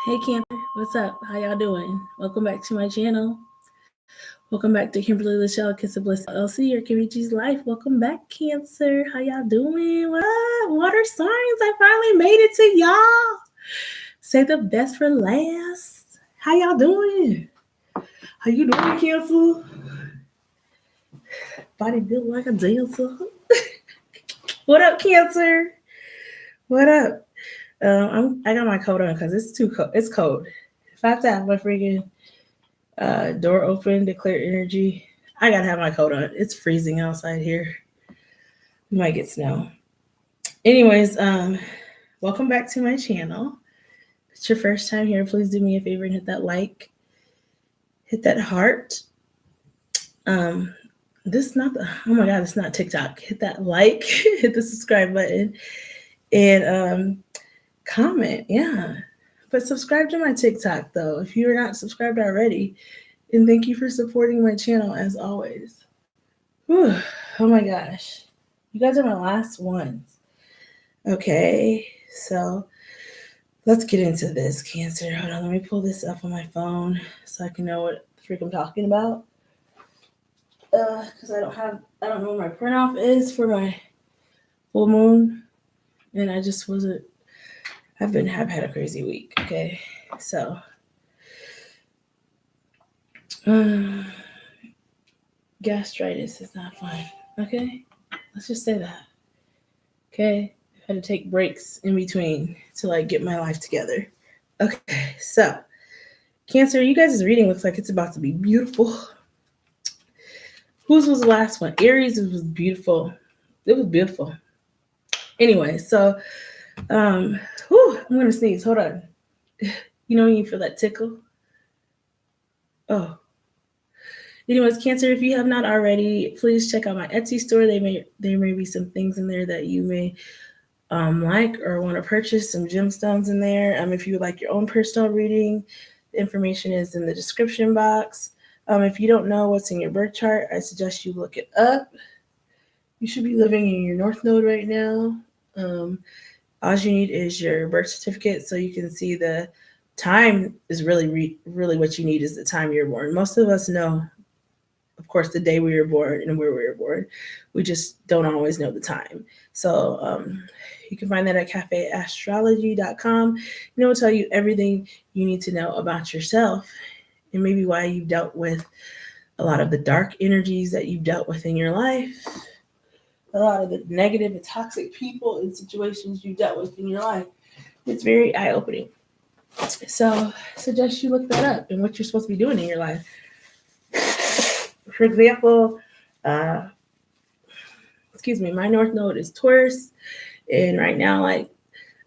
Hey Cancer, what's up? How y'all doing? Welcome back to my channel. Welcome back to Kimberly, Lechelle, Kiss of Bliss LLC, or KimmyDaG's Life. Welcome back, Cancer. How y'all doing? What? Water signs. I finally made it to y'all. Say the best for last. How y'all doing? How you doing, Cancer? Body built like a dancer. What up, Cancer? What up? I got my coat on because it's too cold. It's cold. If I have to have my freaking door open, declare energy, I gotta have my coat on. It's freezing outside here. We might get snow. Anyways, welcome back to my channel. If it's your first time here, please do me a favor and hit that like, hit that heart. This not the oh my god, it's not TikTok. Hit that like, hit the subscribe button, and comment. Yeah. But subscribe to my TikTok though, if you're not subscribed already. And thank you for supporting my channel as always. Whew. Oh my gosh. You guys are my last ones. Okay, so let's get into this, Cancer. Hold on, let me pull this up on my phone so I can know what the freak I'm talking about. Because I don't know where my print off is for my full moon. And I just wasn't, have had a crazy week. Okay, so gastritis is not fun. Okay, let's just say that. Okay, I had to take breaks in between to like get my life together. Okay, so Cancer, you guys' reading looks like it's about to be beautiful. Whose was the last one? Aries was beautiful. It was beautiful. Anyway, so I'm gonna sneeze. Hold on. You know when you feel that tickle? Oh. Anyways, Cancer, if you have not already, please check out my Etsy store. There may be some things in there that you may like or want to purchase, some gemstones in there. If you would like your own personal reading, the information is in the description box. If you don't know what's in your birth chart, I suggest you look it up. You should be living in your North Node right now. All you need is your birth certificate so you can see the time is really what you need is the time you're born. Most of us know, of course, the day we were born and where we were born. We just don't always know the time. So you can find that at cafeastrology.com. It will tell you everything you need to know about yourself and maybe why you've dealt with a lot of the dark energies that you've dealt with in your life, a lot of the negative and toxic people and situations you dealt with in your life. It's very eye-opening. So I suggest you look that up and what you're supposed to be doing in your life. For example, my North Node is Taurus. And right now, like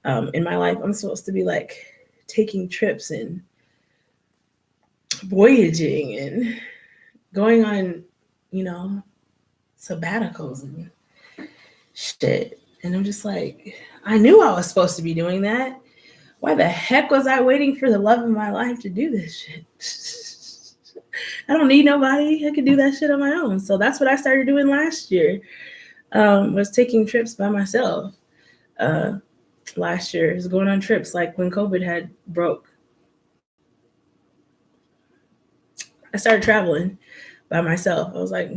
in my life, I'm supposed to be like taking trips and voyaging and going on, sabbaticals and shit. And I'm just like, I knew I was supposed to be doing that. Why the heck was I waiting for the love of my life to do this shit? I don't need nobody. I could do that shit on my own. So that's what I started doing last year. Was taking trips by myself. Last year was going on trips like when COVID had broke. I started traveling by myself. I was like,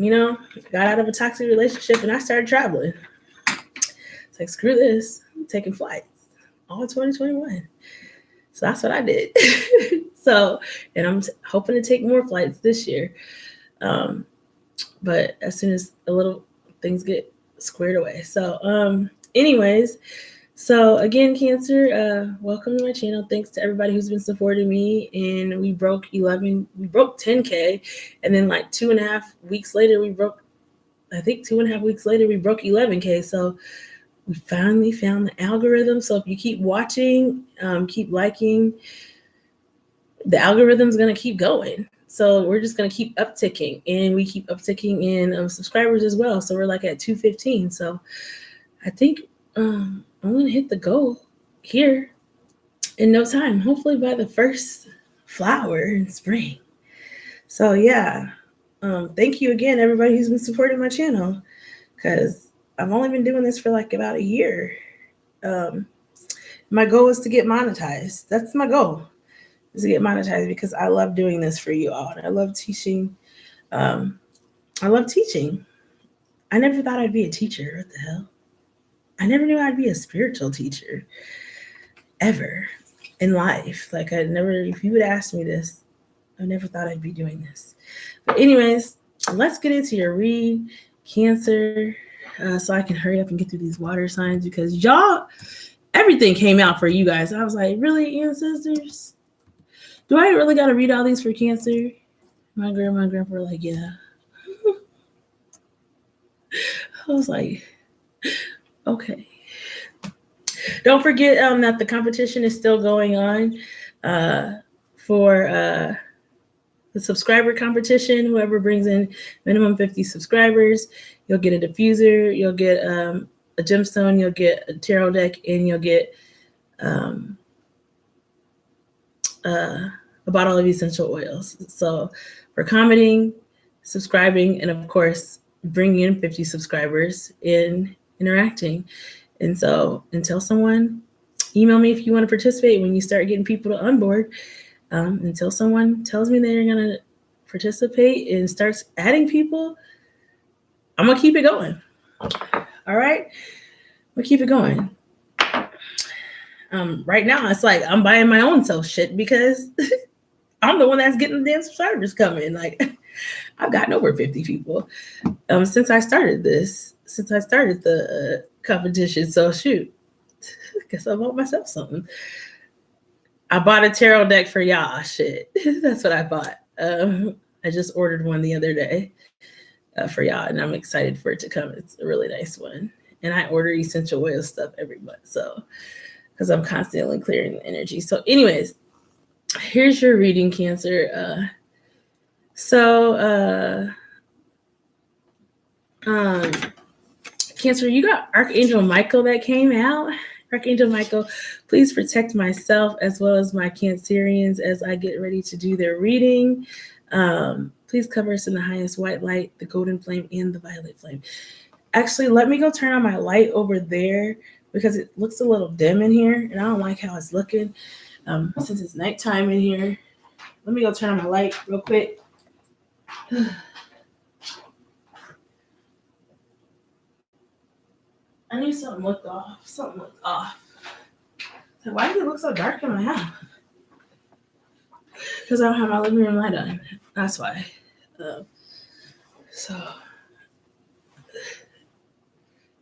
got out of a toxic relationship and I started traveling. It's like, screw this. I'm taking flights all 2021. So that's what I did. And I'm hoping to take more flights this year. But as soon as a little things get squared away. So, anyways, so again, Cancer, welcome to my channel. Thanks to everybody who's been supporting me. And we broke 10K. And then like 2.5 weeks later, we broke 11K. So we finally found the algorithm. So if you keep watching, keep liking, the algorithm's going to keep going. So we're just going to keep upticking, and we keep upticking in subscribers as well. So we're like at 215. So I think I'm going to hit the goal here in no time, hopefully by the first flower in spring. So yeah, thank you again, everybody who's been supporting my channel, because I've only been doing this for like about a year. My goal is to get monetized. That's my goal. is to get monetized because I love doing this for you all. And I love teaching. I love teaching. I never thought I'd be a teacher. What the hell? I never knew I'd be a spiritual teacher ever in life. Like I never, if you would ask me this, I never thought I'd be doing this. But anyways, let's get into your read, Cancer, so I can hurry up and get through these water signs because y'all, everything came out for you guys. I was like, really, ancestors? Do I really got to read all these for Cancer? My grandma and grandpa were like, yeah. I was like, okay. Don't forget that the competition is still going on for the subscriber competition. Whoever brings in minimum 50 subscribers, you'll get a diffuser, you'll get a gemstone, you'll get a tarot deck, and you'll get a bottle of essential oils. So for commenting, subscribing, and of course, bringing in 50 subscribers in interacting. And so until someone, email me if you want to participate when you start getting people to onboard. Until someone tells me they're going to participate and starts adding people, I'm going to keep it going. All right? We'll keep it going. Right now, it's like I'm buying my own self shit because I'm the one that's getting the damn subscribers coming. Like, I've gotten over 50 people since I started the competition. So, shoot. Guess I bought myself something. I bought a tarot deck for y'all. Shit. That's what I bought. I just ordered one the other day for y'all, and I'm excited for it to come. It's a really nice one. And I order essential oil stuff every month, so because I'm constantly clearing the energy. So anyways, here's your reading, Cancer. Cancer, you got Archangel Michael that came out. Archangel Michael, please protect myself as well as my Cancerians as I get ready to do their reading. Please cover us in the highest white light, the golden flame, and the violet flame. Actually, let me go turn on my light over there because it looks a little dim in here, and I don't like how it's looking since it's nighttime in here. Let me go turn on my light real quick. I knew something looked off. So why does it look so dark in my house? Because I don't have my living room light on. That's why. So,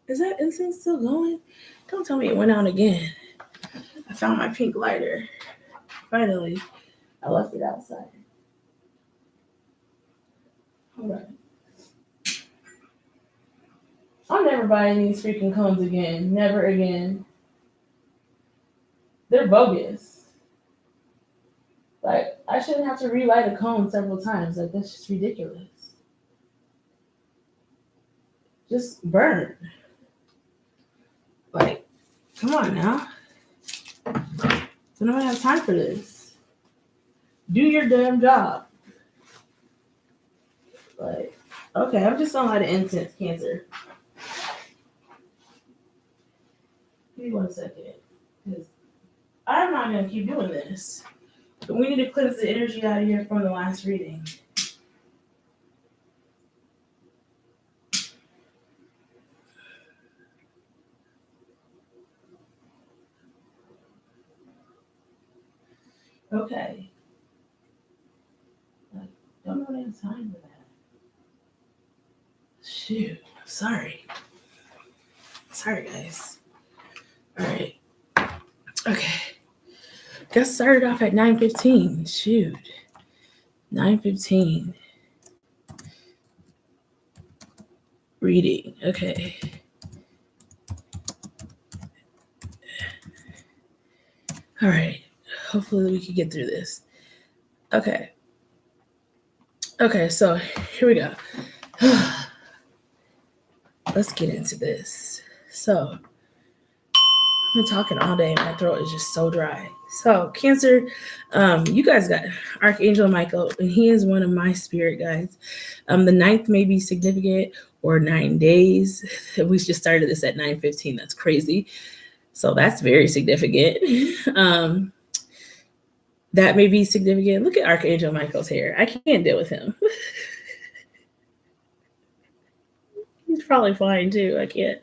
is that incense still going? Don't tell me it went out again. I found my pink lighter. Finally, I left it outside. All right. I'm never buying these freaking cones again. Never again. They're bogus. Like, I shouldn't have to relight a cone several times. Like, that's just ridiculous. Just burn. Like, come on now. So nobody has time for this. Do your damn job. Like, okay, I'm just on a lot of incense, Cancer. Give me 1 second. Because I'm not going to keep doing this. But we need to cleanse the energy out of here from the last reading. Okay. I don't know what I have time for that. Shoot. Sorry. Sorry, guys. All right. Okay. Got started off at 9:15. Shoot. 9:15. Reading. Okay. All right. Hopefully we can get through this. Okay. Okay, so here we go. Let's get into this. So, I've been talking all day. My throat is just so dry. So, Cancer, you guys got Archangel Michael, and he is one of my spirit guides. The 9th may be significant, or 9 days. We just started this at 9:15. That's crazy. So that's very significant. The that may be significant. Look at Archangel Michael's hair. I can't deal with him. He's probably fine too. I can't.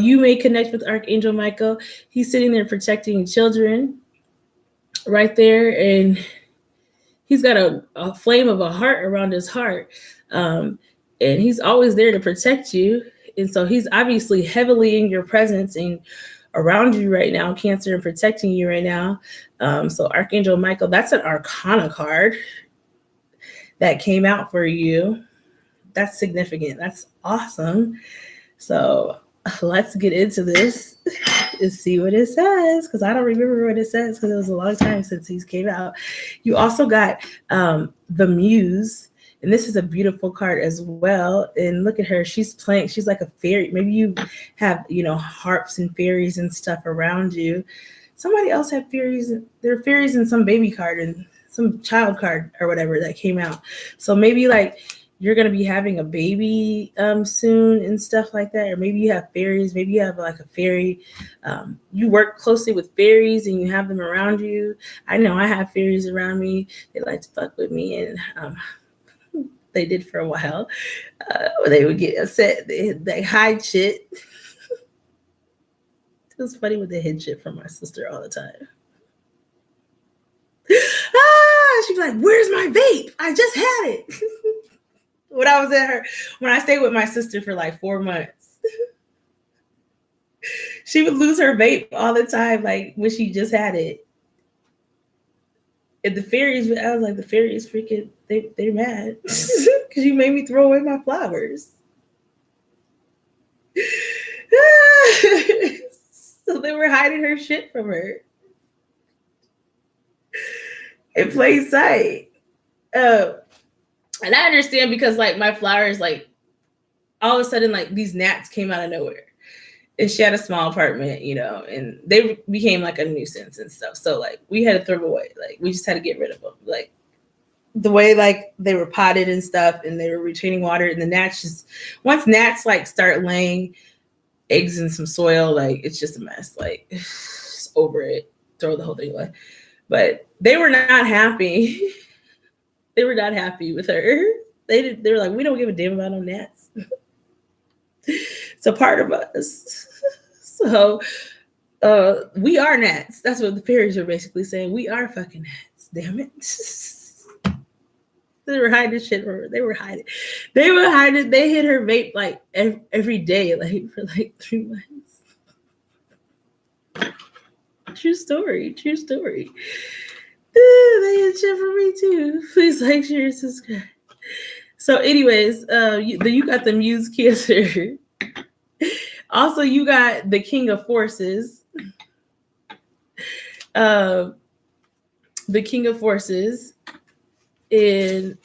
You may connect with Archangel Michael. He's sitting there protecting children right there, and he's got a flame of a heart around his heart. And he's always there to protect you. And so he's obviously heavily in your presence and around you right now, Cancer, and protecting you right now. So Archangel Michael, that's an Arcana card that came out for you. That's significant. That's awesome. So let's get into this and see what it says, because I don't remember what it says because it was a long time since these came out. You also got the Muse, and this is a beautiful card as well. And look at her. She's playing. She's like a fairy. Maybe you have, harps and fairies and stuff around you. Somebody else had fairies. There are fairies in some baby card and some child card or whatever that came out. So maybe like you're going to be having a baby soon and stuff like that. Or maybe you have fairies. Maybe you have like a fairy. You work closely with fairies and you have them around you. I know I have fairies around me. They like to fuck with me, and they did for a while. They would get upset. They hide shit. It was funny when they hid shit from my sister all the time. She'd be like, "Where's my vape? I just had it." When I stayed with my sister for like 4 months, she would lose her vape all the time, like when she just had it. And the fairies, I was like, the fairies freaking, they're mad because you made me throw away my flowers. So they were hiding her shit from her in plain sight. And I understand because like my flowers, like all of a sudden, like these gnats came out of nowhere. And she had a small apartment, and they became like a nuisance and stuff. So like we had to throw them away. Like we just had to get rid of them. Like the way like they were potted and stuff, and they were retaining water, and the gnats once gnats like start laying eggs in some soil, like it's just a mess. Like just over it, throw the whole thing away. But they were not happy. They were not happy with her. They were like, we don't give a damn about no gnats. It's a part of us. So we are gnats. That's what the fairies are basically saying. We are fucking gnats. Damn it. They were hiding shit from her. They were hiding. They hid her vape like every day, like for like 3 months. True story. They hid shit from me too. Please like, share, subscribe. So anyways, you got the Muse, Cancer. Also, you got the King of Forces. The King of Forces. And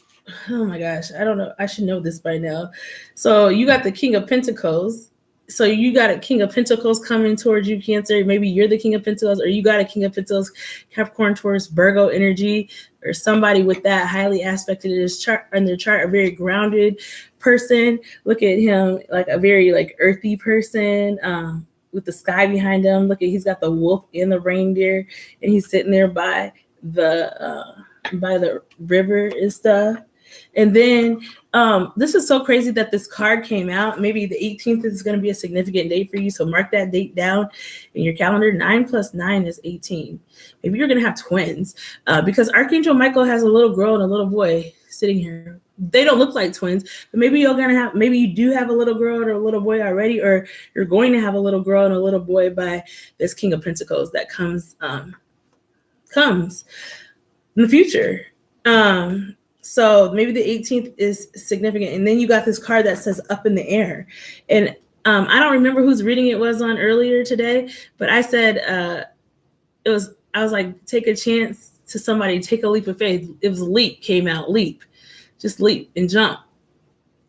oh my gosh, I don't know. I should know this by now. So you got the King of Pentacles. So you got a King of Pentacles coming towards you, Cancer. Maybe you're the King of Pentacles, or you got a King of Pentacles, Capricorn, Taurus, Virgo energy, or somebody with that highly aspected in their chart, a very grounded person. Look at him, like a very like earthy person, with the sky behind him. Look at, he's got the wolf and the reindeer, and he's sitting there by the river and stuff. And then this is so crazy that this card came out. Maybe the 18th is going to be a significant date for you. So mark that date down in your calendar. 9 + 9 is 18. Maybe you're going to have twins because Archangel Michael has a little girl and a little boy sitting here. They don't look like twins, but maybe maybe you do have a little girl or a little boy already, or you're going to have a little girl and a little boy by this King of Pentacles that comes in the future. So maybe the 18th is significant. And then you got this card that says up in the air. And I don't remember whose reading it was on earlier today, but I said, I was like, take a chance to somebody, take a leap of faith. It was leap came out, leap, just leap and jump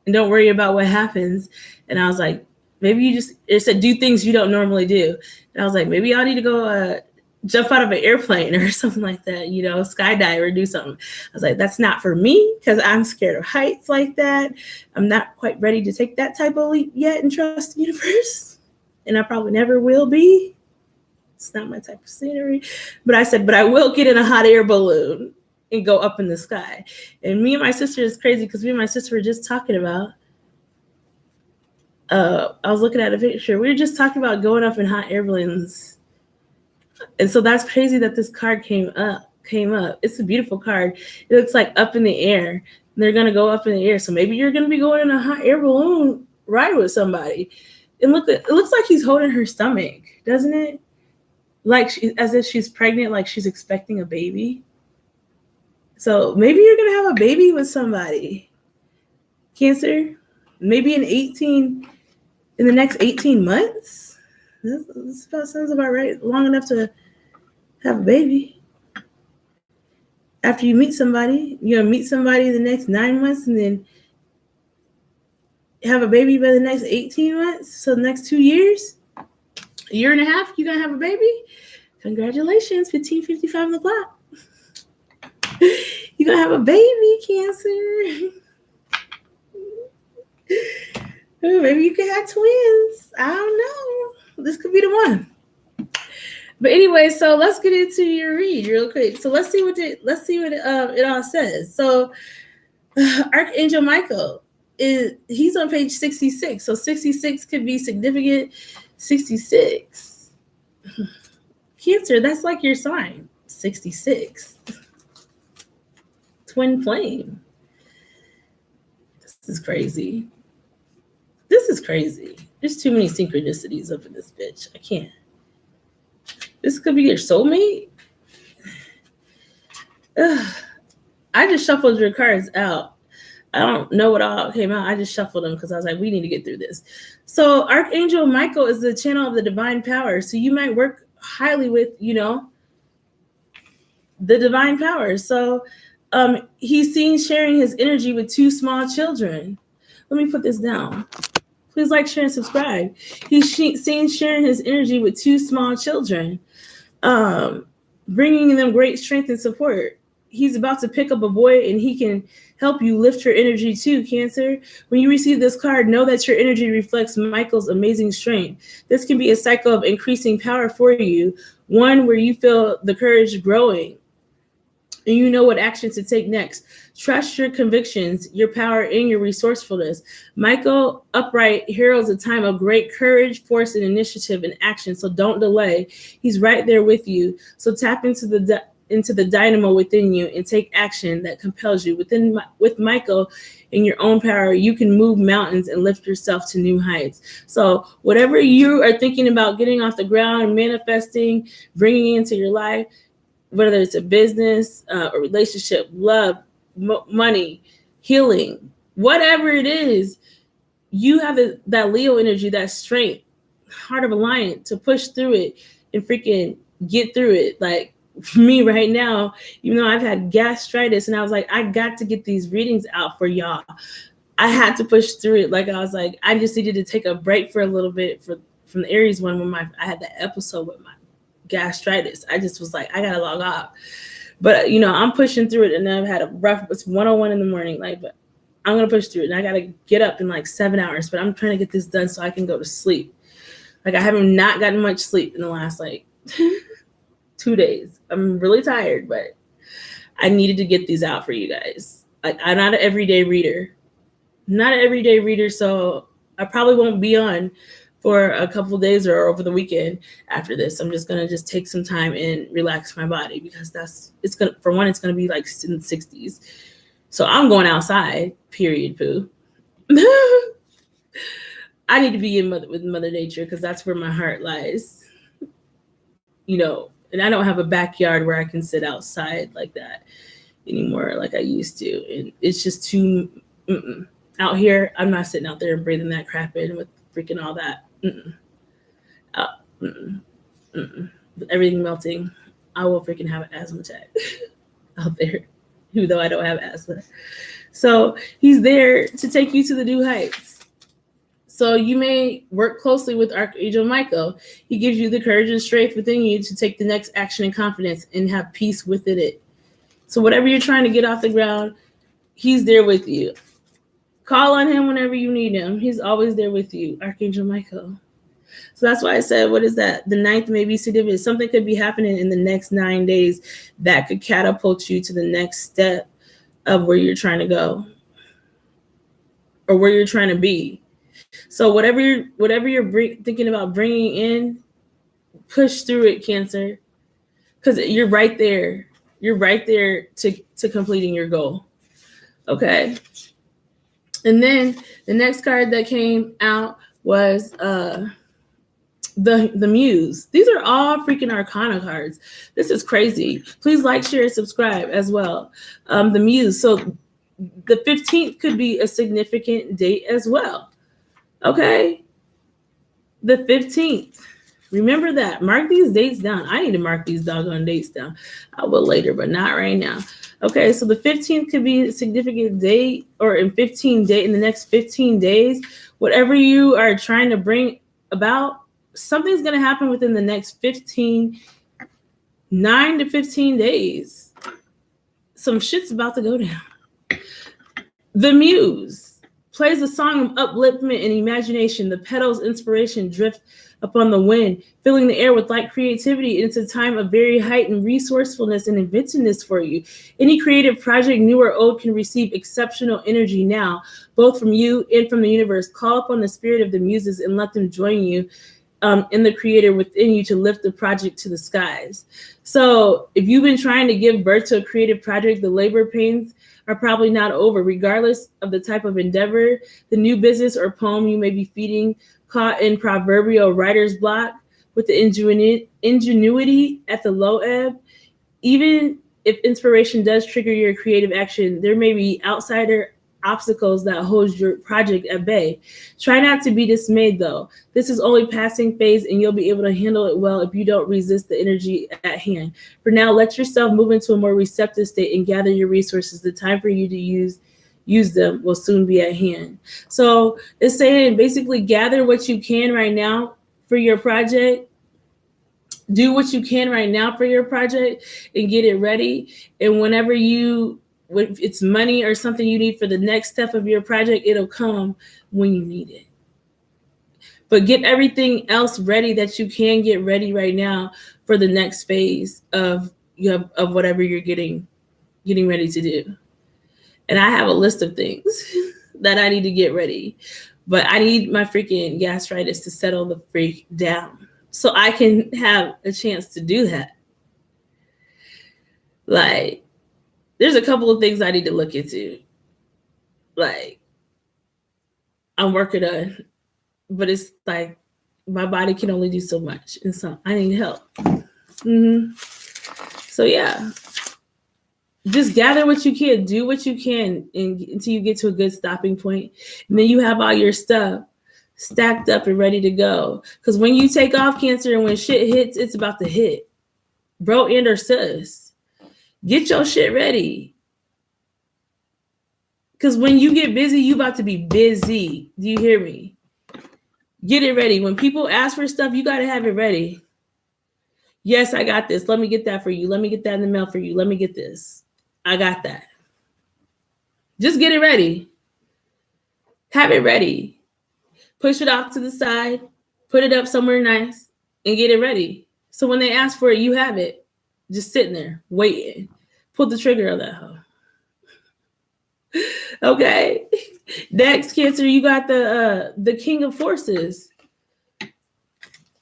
and don't worry about what happens. And I was like, maybe it said, do things you don't normally do. And I was like, maybe I need to go, jump out of an airplane or something like that, skydive or do something. I was like, that's not for me because I'm scared of heights like that. I'm not quite ready to take that type of leap yet and trust the universe. And I probably never will be. It's not my type of scenery. But I said, but I will get in a hot air balloon and go up in the sky. And me and my sister is crazy because me and my sister were just talking about, I was looking at a picture. We were just talking about going up in hot air balloons. And so that's crazy that this card came up. It's a beautiful card. It looks like up in the air. They're going to go up in the air. So maybe you're going to be going in a hot air balloon ride with somebody. And look, it looks like he's holding her stomach, doesn't it? Like as if she's pregnant, like she's expecting a baby. So maybe you're going to have a baby with somebody. Cancer, maybe in the next 18 months. This sounds about right. Long enough to have a baby. After you meet somebody, you're going to meet somebody in the next 9 months and then have a baby by the next 18 months. So the next 2 years, a year and a half, you're going to have a baby. Congratulations, 15:55 on the clock. You're going to have a baby, Cancer. Maybe you could have twins. I don't know. This could be the one. But anyway, so let's get into your read real quick. So let's see what it all says. So Archangel Michael he's on page 66. So 66 could be significant. 66. Cancer, that's like your sign. 66. Twin flame. This is crazy. There's too many synchronicities up in this bitch. I can't. This could be your soulmate. I just shuffled your cards out. I don't know what all came out. I just shuffled them because I was like, we need to get through this. So Archangel Michael is the channel of the divine power. So you might work highly with, the divine power. So he's seen sharing his energy with 2 small children. Let me put this down. Please like, share, and subscribe. He's seen sharing his energy with 2 small children, bringing them great strength and support. He's about to pick up a boy, and he can help you lift your energy too, Cancer. When you receive this card, know that your energy reflects Michael's amazing strength. This can be a cycle of increasing power for you, one where you feel the courage growing, and you know what action to take next. Trust your convictions, your power, and your resourcefulness. Michael upright heralds a time of great courage, force, and initiative and action. So don't delay. He's right there with you. So tap into the dynamo within you and take action that compels you. With Michael in your own power, you can move mountains and lift yourself to new heights. So whatever you are thinking about getting off the ground, manifesting, bringing into your life, whether it's a business, a relationship, love, money, healing, whatever it is, you have that Leo energy, that strength, heart of a lion to push through it and freaking get through it. Like for me right now, I've had gastritis and I was like, I got to get these readings out for y'all. I had to push through it. Like I was like, I just needed to take a break for a little bit from the Aries one when I had that episode with my gastritis. I just was like, I gotta log off. But I'm pushing through it, and I've had it's 1:01 in the morning. But I'm gonna push through it, and I gotta get up in like 7 hours. But I'm trying to get this done so I can go to sleep. Like I haven't not gotten much sleep in the last 2 days. I'm really tired, but I needed to get these out for you guys. I'm not an everyday reader. So I probably won't be on for a couple of days or over the weekend after this. I'm just gonna take some time and relax my body because it's gonna be like in the 60s. So I'm going outside, period, poo. I need to be with Mother Nature because that's where my heart lies. And I don't have a backyard where I can sit outside like that anymore like I used to. And it's just too out here. I'm not sitting out there and breathing that crap in with freaking all that. With everything melting, I will freaking have an asthma attack out there, even though I don't have asthma. So he's there to take you to the new heights. So you may work closely with Archangel Michael. He gives you the courage and strength within you to take the next action and confidence and have peace within it. So whatever you're trying to get off the ground, he's there with you. Call on him whenever you need him. He's always there with you, Archangel Michael. So that's why I said, what is that? The 9th may be significant. Something could be happening in the next 9 days that could catapult you to the next step of where you're trying to go or where you're trying to be. So whatever you're thinking about bringing in, push through it, Cancer, because you're right there. You're right there to completing your goal. Okay. And then the next card that came out was the Muse. These are all freaking Arcana cards. This is crazy. Please like, share, and subscribe as well. The Muse. So the 15th could be a significant date as well. Okay. The 15th. Remember that. Mark these dates down. I need to mark these doggone dates down. I will later, but not right now. Okay, so the 15th could be a significant date, or in the next 15 days, whatever you are trying to bring about, something's going to happen within the next 9 to 15 days. Some shit's about to go down. The Muse plays a song of upliftment and imagination. The petals, inspiration, drift upon the wind, filling the air with light creativity. It's a time of very heightened resourcefulness and inventiveness for you. Any creative project, new or old, can receive exceptional energy now, both from you and from the universe. Call upon the spirit of the muses and let them join you in the creator within you to lift the project to the skies. So if you've been trying to give birth to a creative project, the labor pains are probably not over. Regardless of the type of endeavor, the new business or poem you may be feeding, caught in proverbial writer's block with the ingenuity at the low ebb. Even if inspiration does trigger your creative action, there may be outsider obstacles that hold your project at bay. Try not to be dismayed, though. This is only passing phase, and you'll be able to handle it well if you don't resist the energy at hand. For now, let yourself move into a more receptive state and gather your resources. The time for you to use them will soon be at hand. So it's saying basically gather what you can right now for your project. Do what you can right now for your project and get it ready. And whenever if it's money or something you need for the next step of your project, it'll come when you need it. But get everything else ready that you can get ready right now for the next phase of whatever you're getting ready to do. And I have a list of things that I need to get ready. But I need my freaking gastritis to settle the freak down so I can have a chance to do that. Like, there's a couple of things I need to look into. Like, I'm working on, but it's like my body can only do so much. And so I need help. So, yeah. Just gather what you can, do what you can until you get to a good stopping point. And then you have all your stuff stacked up and ready to go. Because when you take off, Cancer, and when shit hits, it's about to hit. Bro and or sis, get your shit ready. Because when you get busy, you about to be busy. Do you hear me? Get it ready. When people ask for stuff, you got to have it ready. Yes, I got this. Let me get that for you. Let me get that in the mail for you. Let me get this. I got that. Just get it ready. Have it ready. Push it off to the side. Put it up somewhere nice and get it ready. So when they ask for it, you have it. Just sitting there, waiting. Pull the trigger of that hoe. Okay. Next, Cancer, you got the King of Forces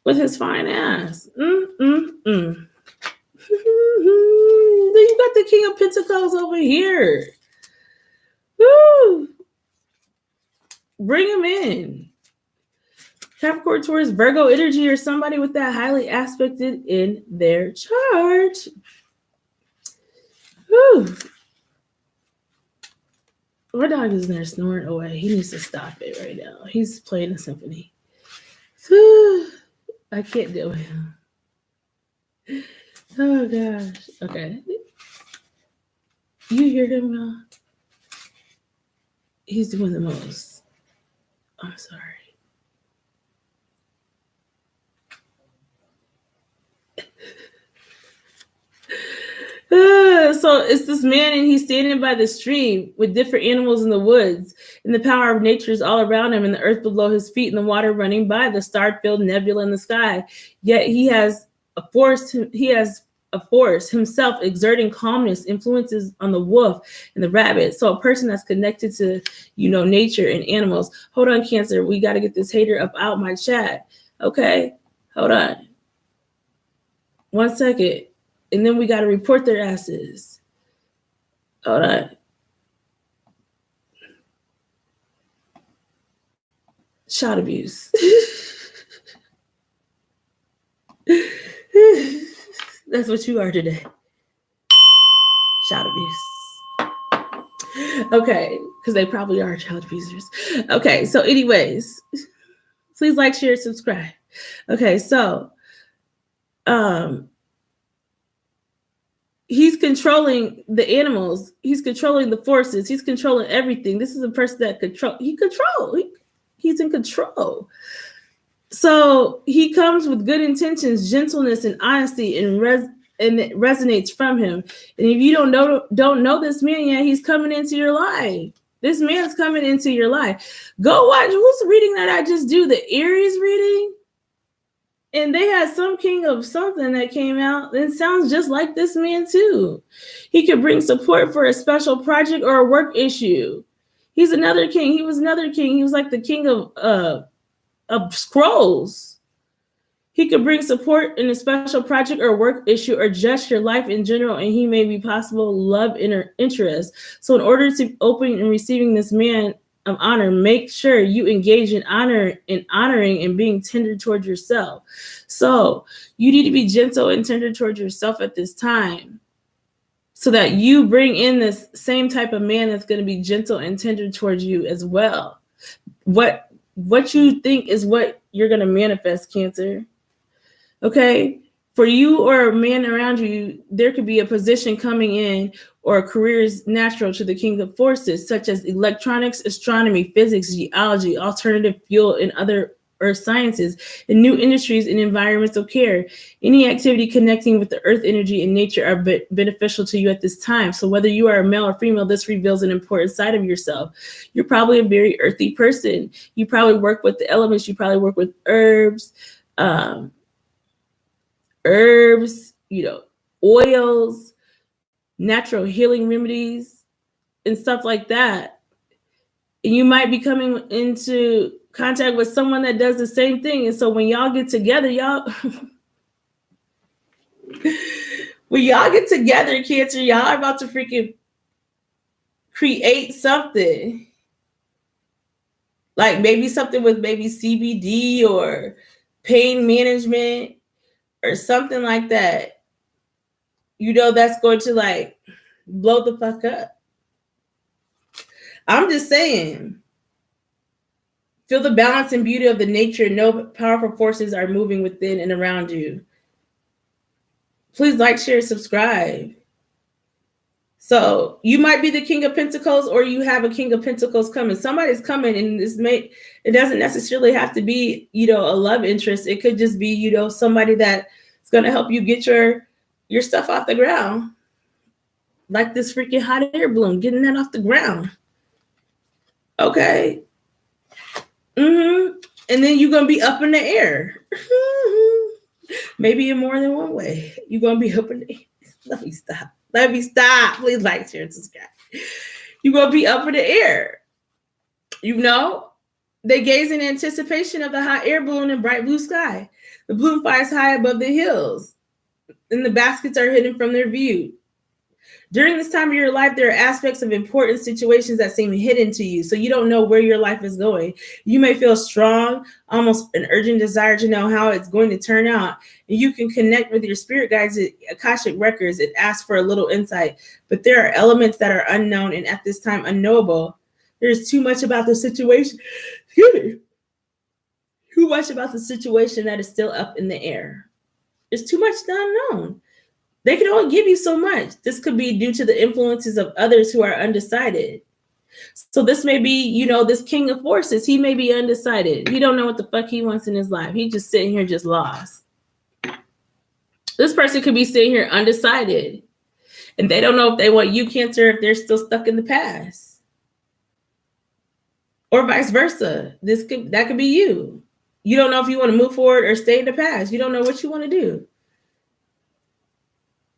with his fine ass. Then you got the King of Pentacles over here. Woo! Bring him in. Capricorn, Taurus, Virgo energy, or somebody with that highly aspected in their chart. Woo! My dog is in there snoring away. He needs to stop it right now. He's playing a symphony. I can't deal with him. Oh, gosh. Okay. You hear him now? He's doing the most. I'm sorry. So it's this man, and he's standing by the stream with different animals in the woods, and the power of nature is all around him, and the earth below his feet, and the water running by, the star-filled nebula in the sky. Yet he has a force. He has a force himself, exerting calmness, influences on the wolf and the rabbit. So a person that's connected to, nature and animals. Hold on, Cancer. We got to get this hater up out my chat. Okay, hold on. 1 second. And then we got to report their asses. Hold on. Child abuse. That's what you are today. Child abuse. Okay, because they probably are child abusers. Okay, so anyways, please like, share, subscribe. Okay, so he's controlling the animals. He's controlling the forces. He's controlling everything. This is a person that he's in control. So he comes with good intentions, gentleness, and honesty, and it resonates from him. And if you don't know this man yet, he's coming into your life. This man's coming into your life. Go watch. Who's reading that I just do? The Aries reading? And they had some king of something that came out. It sounds just like this man too. He could bring support for a special project or a work issue. He's another king. He was another king. He was like the king of scrolls. He could bring support in a special project or work issue or just your life in general, and he may be possible love interest. So in order to open and receiving this man of honor, make sure you engage in honoring and being tender towards yourself. So you need to be gentle and tender towards yourself at this time, so that you bring in this same type of man that's going to be gentle and tender towards you as well. What you think is what you're going to manifest, Cancer. Okay? For you or a man around you, there could be a position coming in or careers natural to the king of forces, such as electronics, astronomy, physics, geology, alternative fuel, and other earth sciences, and new industries in environmental care. Any activity connecting with the earth energy and nature are beneficial to you at this time. So whether you are a male or female, this reveals an important side of yourself. You're probably a very earthy person. You probably work with the elements. You probably work with herbs, oils, natural healing remedies, and stuff like that. And you might be coming into contact with someone that does the same thing. And so when y'all get together, Cancer, y'all are about to freaking create something. Like maybe something with maybe CBD or pain management or something like that. That's going to like blow the fuck up. I'm just saying. Feel the balance and beauty of the nature. No powerful forces are moving within and around you. Please like, share, subscribe. So you might be the King of Pentacles, or you have a King of Pentacles coming. Somebody's coming, and it doesn't necessarily have to be, a love interest. It could just be, somebody that's going to help you get your stuff off the ground. Like this freaking hot air balloon, getting that off the ground. Okay. And then you're going to be up in the air. Maybe in more than one way. You're going to be up in the air. Let me stop. Please like, share, and subscribe. You're going to be up in the air. They gaze in anticipation of the hot air balloon in bright blue sky. The balloon flies high above the hills, and the baskets are hidden from their view. During this time of your life, there are aspects of important situations that seem hidden to you, so you don't know where your life is going. You may feel strong, almost an urgent desire to know how it's going to turn out. And you can connect with your spirit guides at Akashic Records and ask for a little insight. But there are elements that are unknown and at this time unknowable. There's too much about the situation. Too much about the situation that is still up in the air. There's too much unknown. They can only give you so much. This could be due to the influences of others who are undecided. So this may be, this king of forces. He may be undecided. He don't know what the fuck he wants in his life. He's just sitting here just lost. This person could be sitting here undecided. And they don't know if they want you, Cancer, if they're still stuck in the past. Or vice versa. That could be you. You don't know if you want to move forward or stay in the past. You don't know what you want to do.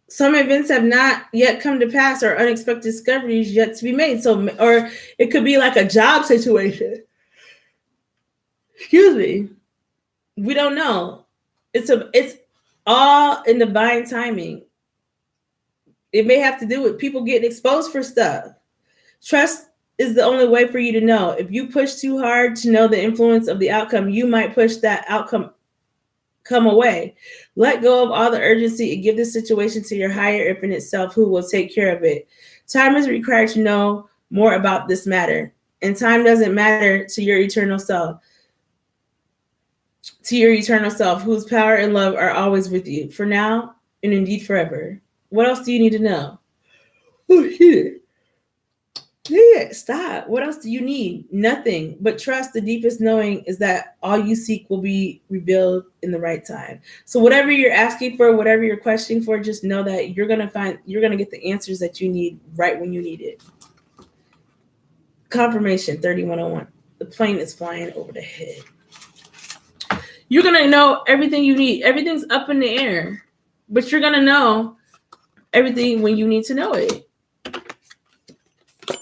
Some events have not yet come to pass or unexpected discoveries yet to be made. So, or it could be like a job situation. Excuse me. We don't know. It's all in divine timing. It may have to do with people getting exposed for stuff. Trust is the only way for you to know. If you push too hard to know the influence of the outcome, you might push that outcome come away. Let go of all the urgency and give the situation to your higher infinite self, who will take care of it. Time is required to know more about this matter, and time doesn't matter to your eternal self. To your eternal self, whose power and love are always with you, for now and indeed forever. What else do you need to know? Oh, shit. Yeah, stop. What else do you need? Nothing but trust. The deepest knowing is that all you seek will be revealed in the right time. So whatever you're asking for, whatever you're questioning for, just know that you're going to get the answers that you need right when you need it. Confirmation 3101. The plane is flying over the head. You're going to know everything you need. Everything's up in the air, but you're going to know everything when you need to know it.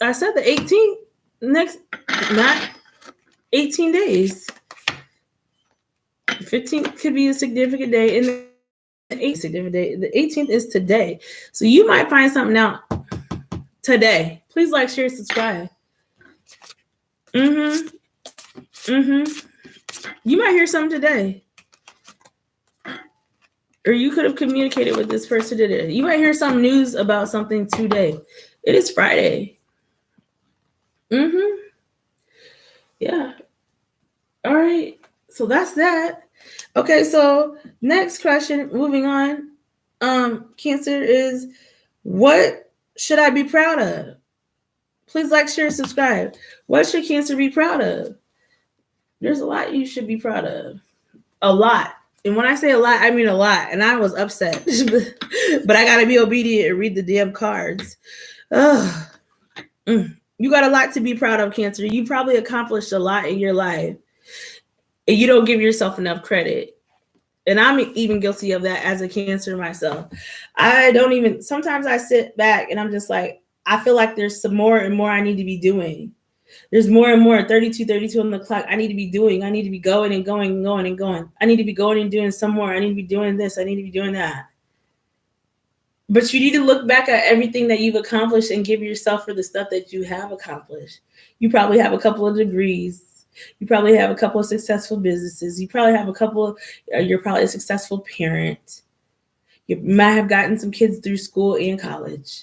I said the 18th, not 18 days. 15th could be a significant day, and the 8th significant day. The 18th is today. So you might find something out today. Please like, share, subscribe. You might hear something today. Or you could have communicated with this person today. You might hear some news about something today. It is Friday. Yeah. All right. So that's that. Okay, so next question, moving on. Cancer is, what should I be proud of? Please like, share, subscribe. What should Cancer be proud of? There's a lot you should be proud of. A lot. And when I say a lot, I mean a lot. And I was upset. But I got to be obedient and read the damn cards. You got a lot to be proud of, Cancer. You probably accomplished a lot in your life. And you don't give yourself enough credit. And I'm even guilty of that as a Cancer myself. Sometimes I sit back and I'm just like, I feel like there's some more and more I need to be doing. There's more and more, 32 on the clock. I need to be doing. I need to be going and going and going and going. I need to be going and doing some more. I need to be doing this. I need to be doing that. But you need to look back at everything that you've accomplished and give yourself for the stuff that you have accomplished. You probably have a couple of degrees. You probably have a couple of successful businesses. You probably have you're probably a successful parent. You might have gotten some kids through school and college.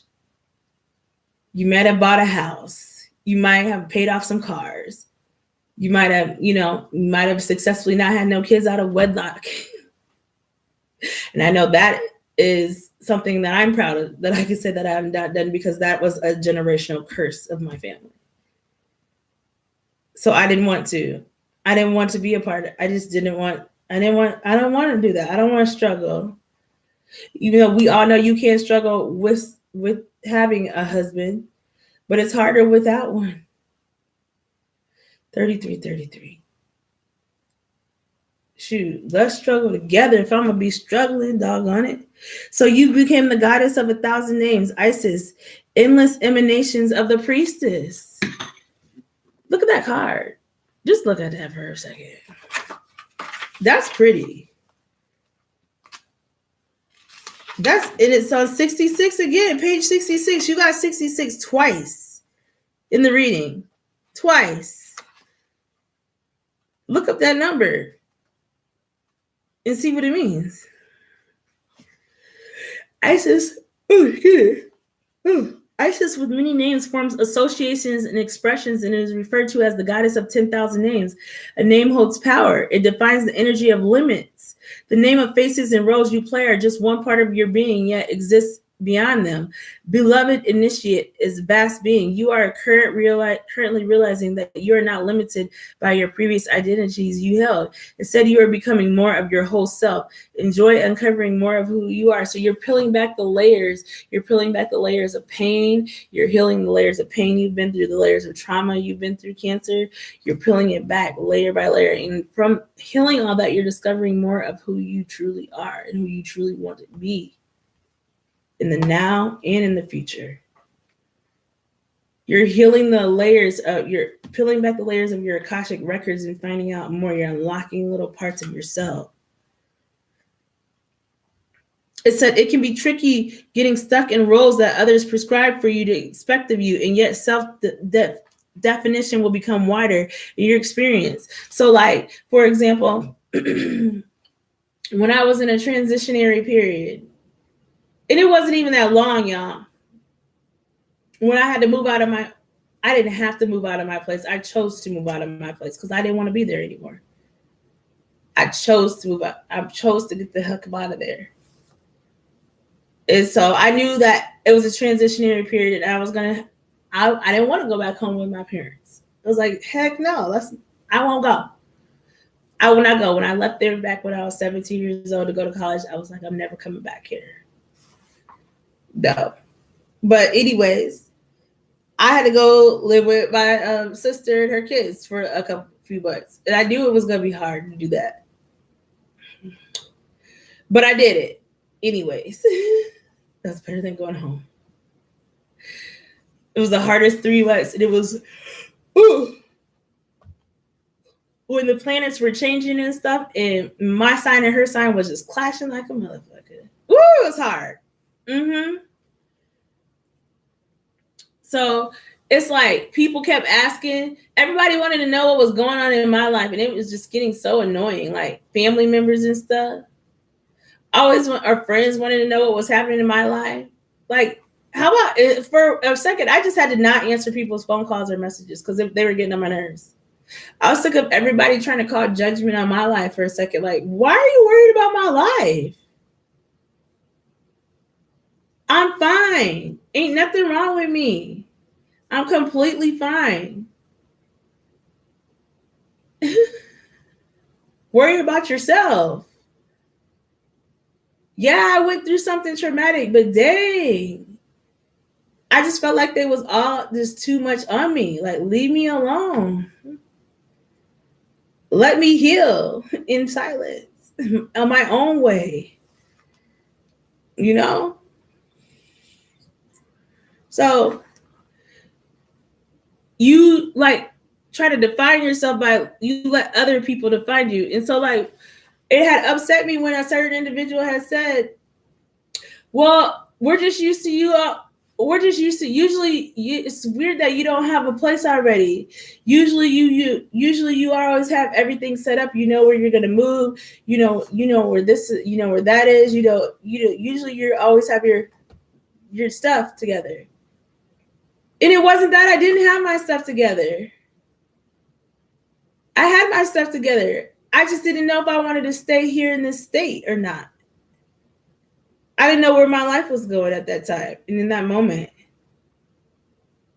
You might have bought a house. You might have paid off some cars. You might have successfully not had no kids out of wedlock. And I know that is something that I'm proud of, that I can say that I have not done, because that was a generational curse of my family. So I didn't want to be a part of it. I don't want to do that. I don't want to struggle. We all know you can't struggle with having a husband, but it's harder without one. 33. Shoot, let's struggle together if I'm going to be struggling, doggone it. So you became the goddess of 1,000 names, Isis, endless emanations of the priestess. Look at that card. Just look at that for a second. That's pretty. And it's on 66 again, page 66. You got 66 twice in the reading. Twice. Look up that number and see what it means. Isis, Isis with many names forms associations and expressions and is referred to as the goddess of 10,000 names. A name holds power. It defines the energy of limits. The name of faces and roles you play are just one part of your being, yet exists beyond them. Beloved initiate is vast being. You are currently realizing that you are not limited by your previous identities you held. Instead, you are becoming more of your whole self. Enjoy uncovering more of who you are. So you're peeling back the layers. You're peeling back the layers of pain. You're healing the layers of pain you've been through, the layers of trauma you've been through, cancer. You're peeling it back layer by layer. And from healing all that, you're discovering more of who you truly are and who you truly want to be in the now and in the future. You're healing the layers of, you're peeling back the layers of your Akashic records and finding out more. You're unlocking little parts of yourself. It said it can be tricky getting stuck in roles that others prescribe for you to expect of you, and yet self-definition will become wider in your experience. So like, for example, when I was in a transitionary period, and it wasn't even that long, y'all, when I had to move out of my, I didn't have to move out of my place. I chose to move out of my place because I didn't want to be there anymore. I chose to move out. I chose to get the heck out of there. And so I knew that it was a transitionary period. And I didn't want to go back home with my parents. I was like, heck no, I won't go. I will not go. When I left there back when I was 17 years old to go to college, I was like, I'm never coming back here. No. But anyways, I had to go live with my sister and her kids for a few months. And I knew it was going to be hard to do that. But I did it anyways. That's better than going home. It was the hardest 3 months. And it was, when the planets were changing and stuff, and my sign and her sign was just clashing like a motherfucker. Woo, it was hard. So it's like people kept asking. Everybody wanted to know what was going on in my life, and it was just getting so annoying. Like family members and stuff. Our friends wanted to know what was happening in my life. Like, how about for a second, I just had to not answer people's phone calls or messages because they were getting on my nerves. I was sick of everybody trying to call judgment on my life for a second. Like, why are you worried about my life? I'm fine. Ain't nothing wrong with me. I'm completely fine. Worry about yourself. Yeah, I went through something traumatic, but dang, I just felt like there was all just too much on me. Like, leave me alone. Let me heal in silence on my own way. You know? So you like try to define yourself by you let other people define you. And so like it had upset me when a certain individual had said, well, we're just used to you. Usually it's weird that you don't have a place already. Usually you always have everything set up. You know where you're going to move. You know where this is, you know where that is, usually you always have your stuff together. And it wasn't that I didn't have my stuff together. I had my stuff together. I just didn't know if I wanted to stay here in this state or not. I didn't know where my life was going at that time and in that moment.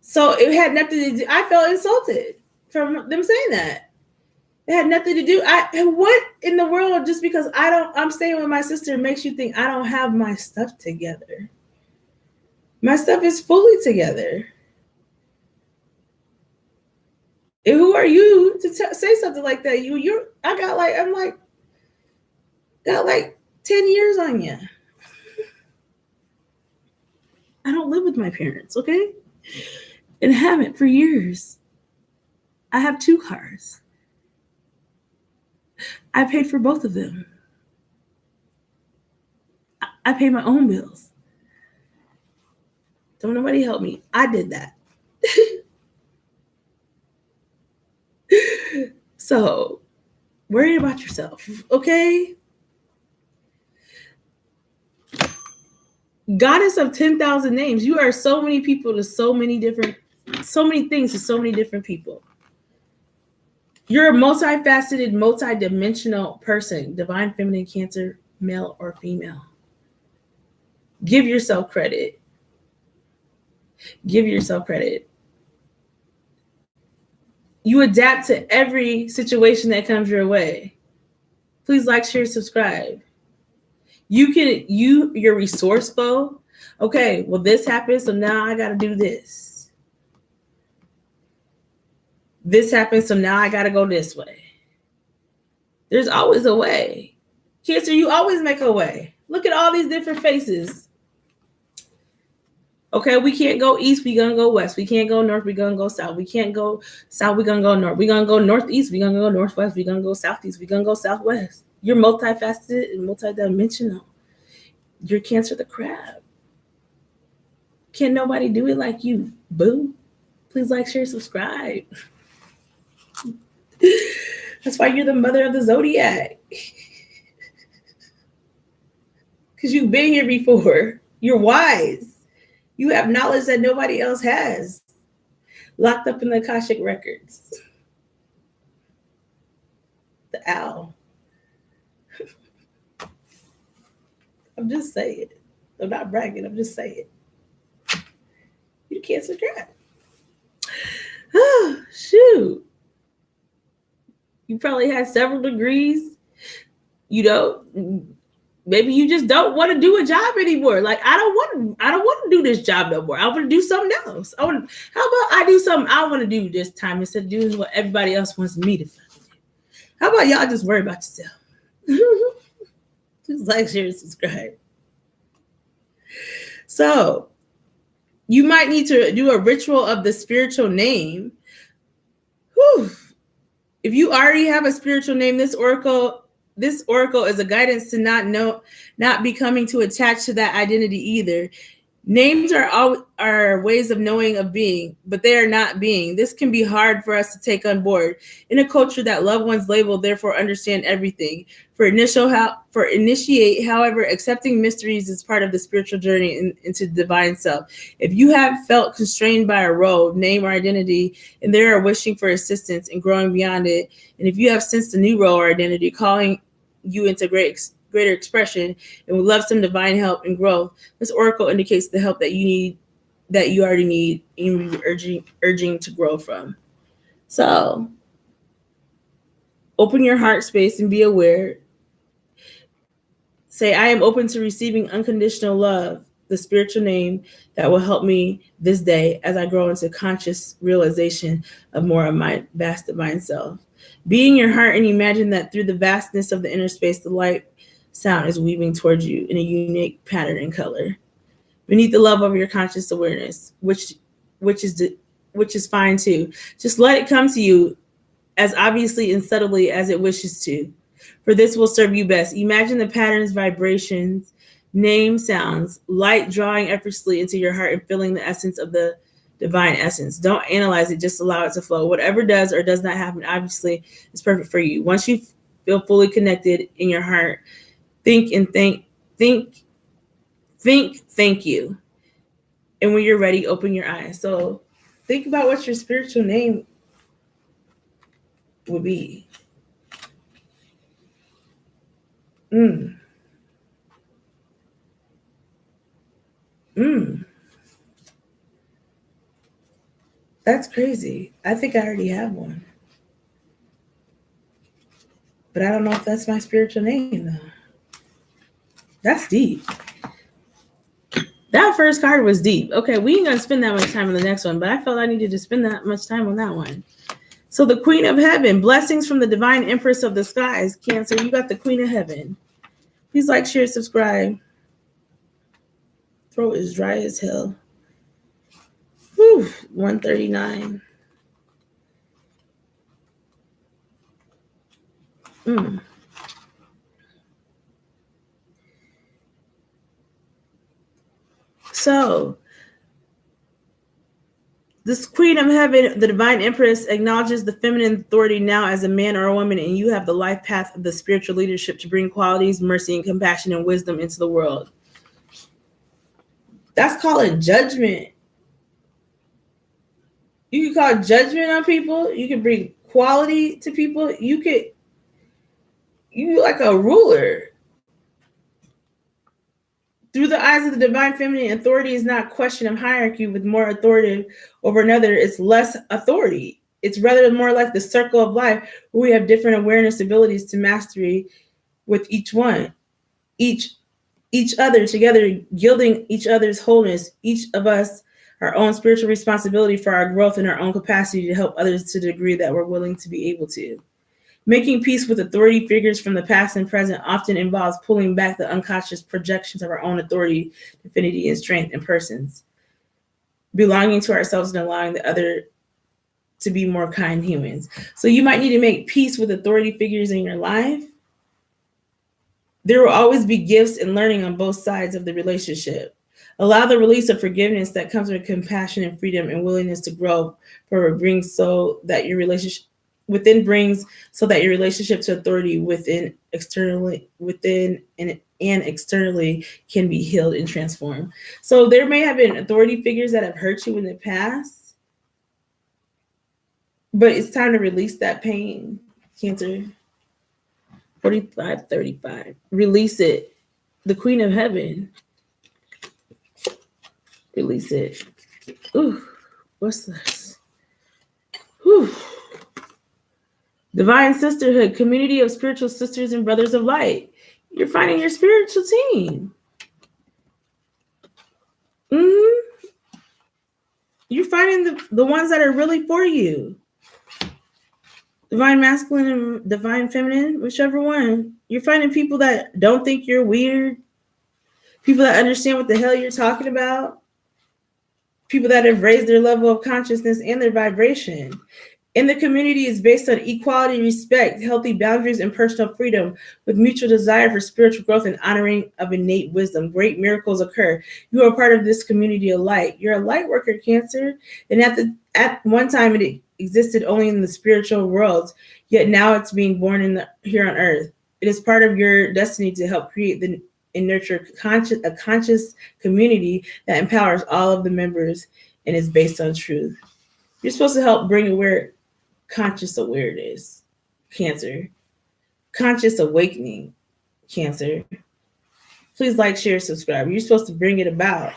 So it had nothing to do. I felt insulted from them saying that. It had nothing to do. What in the world, just because I'm staying with my sister makes you think I don't have my stuff together? My stuff is fully together. And who are you to say something like that? I got like 10 years on you. I don't live with my parents, okay? And haven't for years. I have 2 cars. I paid for both of them. I pay my own bills. Don't nobody help me. I did that. So, worry about yourself, okay? Goddess of 10,000 names. You are so many people to so many things to so many different people. You're a multifaceted, multidimensional person, divine feminine, Cancer, male or female. Give yourself credit. Give yourself credit. You adapt to every situation that comes your way. Please like, share, subscribe. You're resourceful. Okay, well, this happened, so now I got to do this. This happened, so now I got to go this way. There's always a way. Cancer, you always make a way. Look at all these different faces. Okay, we can't go east, we gonna go west. We can't go north, we gonna go south. We can't go south, we gonna go north. We gonna go northeast, we gonna go northwest. We gonna go southeast, we gonna go southwest. You're multifaceted and multidimensional. You're Cancer the crab. Can't nobody do it like you, boo. Please like, share, subscribe. That's why you're the mother of the zodiac. Because you've been here before. You're wise. You have knowledge that nobody else has. Locked up in the Akashic records. The owl. I'm just saying. I'm not bragging. I'm just saying. You Cancer crab. Oh, shoot. You probably had several degrees. You know, maybe you just don't want to do a job anymore. Like, I don't want to do this job no more. I want to do something else. How about I do something I want to do this time instead of doing what everybody else wants me to do? How about y'all just worry about yourself? Just like, share, and subscribe. So you might need to do a ritual of the spiritual name. Whew. If you already have a spiritual name, this oracle is a guidance to not becoming too attached to that identity either. Names are ways of knowing of being, but they are not being. This can be hard for us to take on board in a culture that loved ones label, therefore understand everything. For initiate, however, accepting mysteries is part of the spiritual journey into the divine self. If you have felt constrained by a role, name, or identity, and they are wishing for assistance and growing beyond it, and if you have sensed a new role or identity calling you into greater expression and would love some divine help and growth, this oracle indicates the help that you already need, and urging to grow from. So open your heart space and be aware. Say, I am open to receiving unconditional love, the spiritual name that will help me this day as I grow into conscious realization of more of my vast divine self. Be in your heart and imagine that through the vastness of the inner space, the light sound is weaving towards you in a unique pattern and color. Beneath the love of your conscious awareness, which is fine too. Just let it come to you as obviously and subtly as it wishes to. For this will serve you best. Imagine the patterns, vibrations, name sounds, light drawing effortlessly into your heart and feeling the essence of the divine essence. Don't analyze it, just allow it to flow. Whatever does or does not happen, obviously, is perfect for you. Once you feel fully connected in your heart, think thank you. And when you're ready, open your eyes. So think about what your spiritual name would be. That's crazy. I think I already have one. But I don't know if that's my spiritual name, though. That's deep. That first card was deep. Okay, we ain't going to spend that much time on the next one, but I felt I needed to spend that much time on that one. So the Queen of Heaven, blessings from the Divine Empress of the Skies. Cancer, you got the Queen of Heaven. Please like, share, subscribe. Throat is dry as hell. Whew, 139. So, this Queen of Heaven, the Divine Empress, acknowledges the feminine authority now as a man or a woman, and you have the life path of the spiritual leadership to bring qualities, mercy, and compassion and wisdom into the world. That's called judgment. You can call judgment on people. You can bring quality to people. You like a ruler. Through the eyes of the divine feminine, authority is not a question of hierarchy with more authority over another. It's less authority. It's rather more like the circle of life where we have different awareness abilities to mastery with each one, each other together, yielding each other's wholeness, each of us our own spiritual responsibility for our growth and our own capacity to help others to the degree that we're willing to be able to. Making peace with authority figures from the past and present often involves pulling back the unconscious projections of our own authority, divinity, and strength in persons, belonging to ourselves and allowing the other to be more kind humans. So you might need to make peace with authority figures in your life. There will always be gifts and learning on both sides of the relationship. Allow the release of forgiveness that comes with compassion and freedom and willingness to grow, for it brings so that your relationship to authority within and externally can be healed and transformed. So there may have been authority figures that have hurt you in the past, but it's time to release that pain, Cancer. 4535. Release it. The Queen of Heaven. Release it. Ooh, what's this? Whew. Divine Sisterhood, community of spiritual sisters and brothers of light. You're finding your spiritual team. You're finding the ones that are really for you. Divine masculine and divine feminine, whichever one. You're finding people that don't think you're weird. People that understand what the hell you're talking about. People that have raised their level of consciousness and their vibration. And the community is based on equality, respect, healthy boundaries, and personal freedom with mutual desire for spiritual growth and honoring of innate wisdom. Great miracles occur. You are part of this community of light. You're a light worker, Cancer. And at one time, it existed only in the spiritual world, yet now it's being born here on earth. It is part of your destiny to help create and nurture a conscious community that empowers all of the members and is based on truth. You're supposed to help bring conscious awareness, Cancer. Conscious awakening, Cancer. Please like, share, subscribe. You're supposed to bring it about.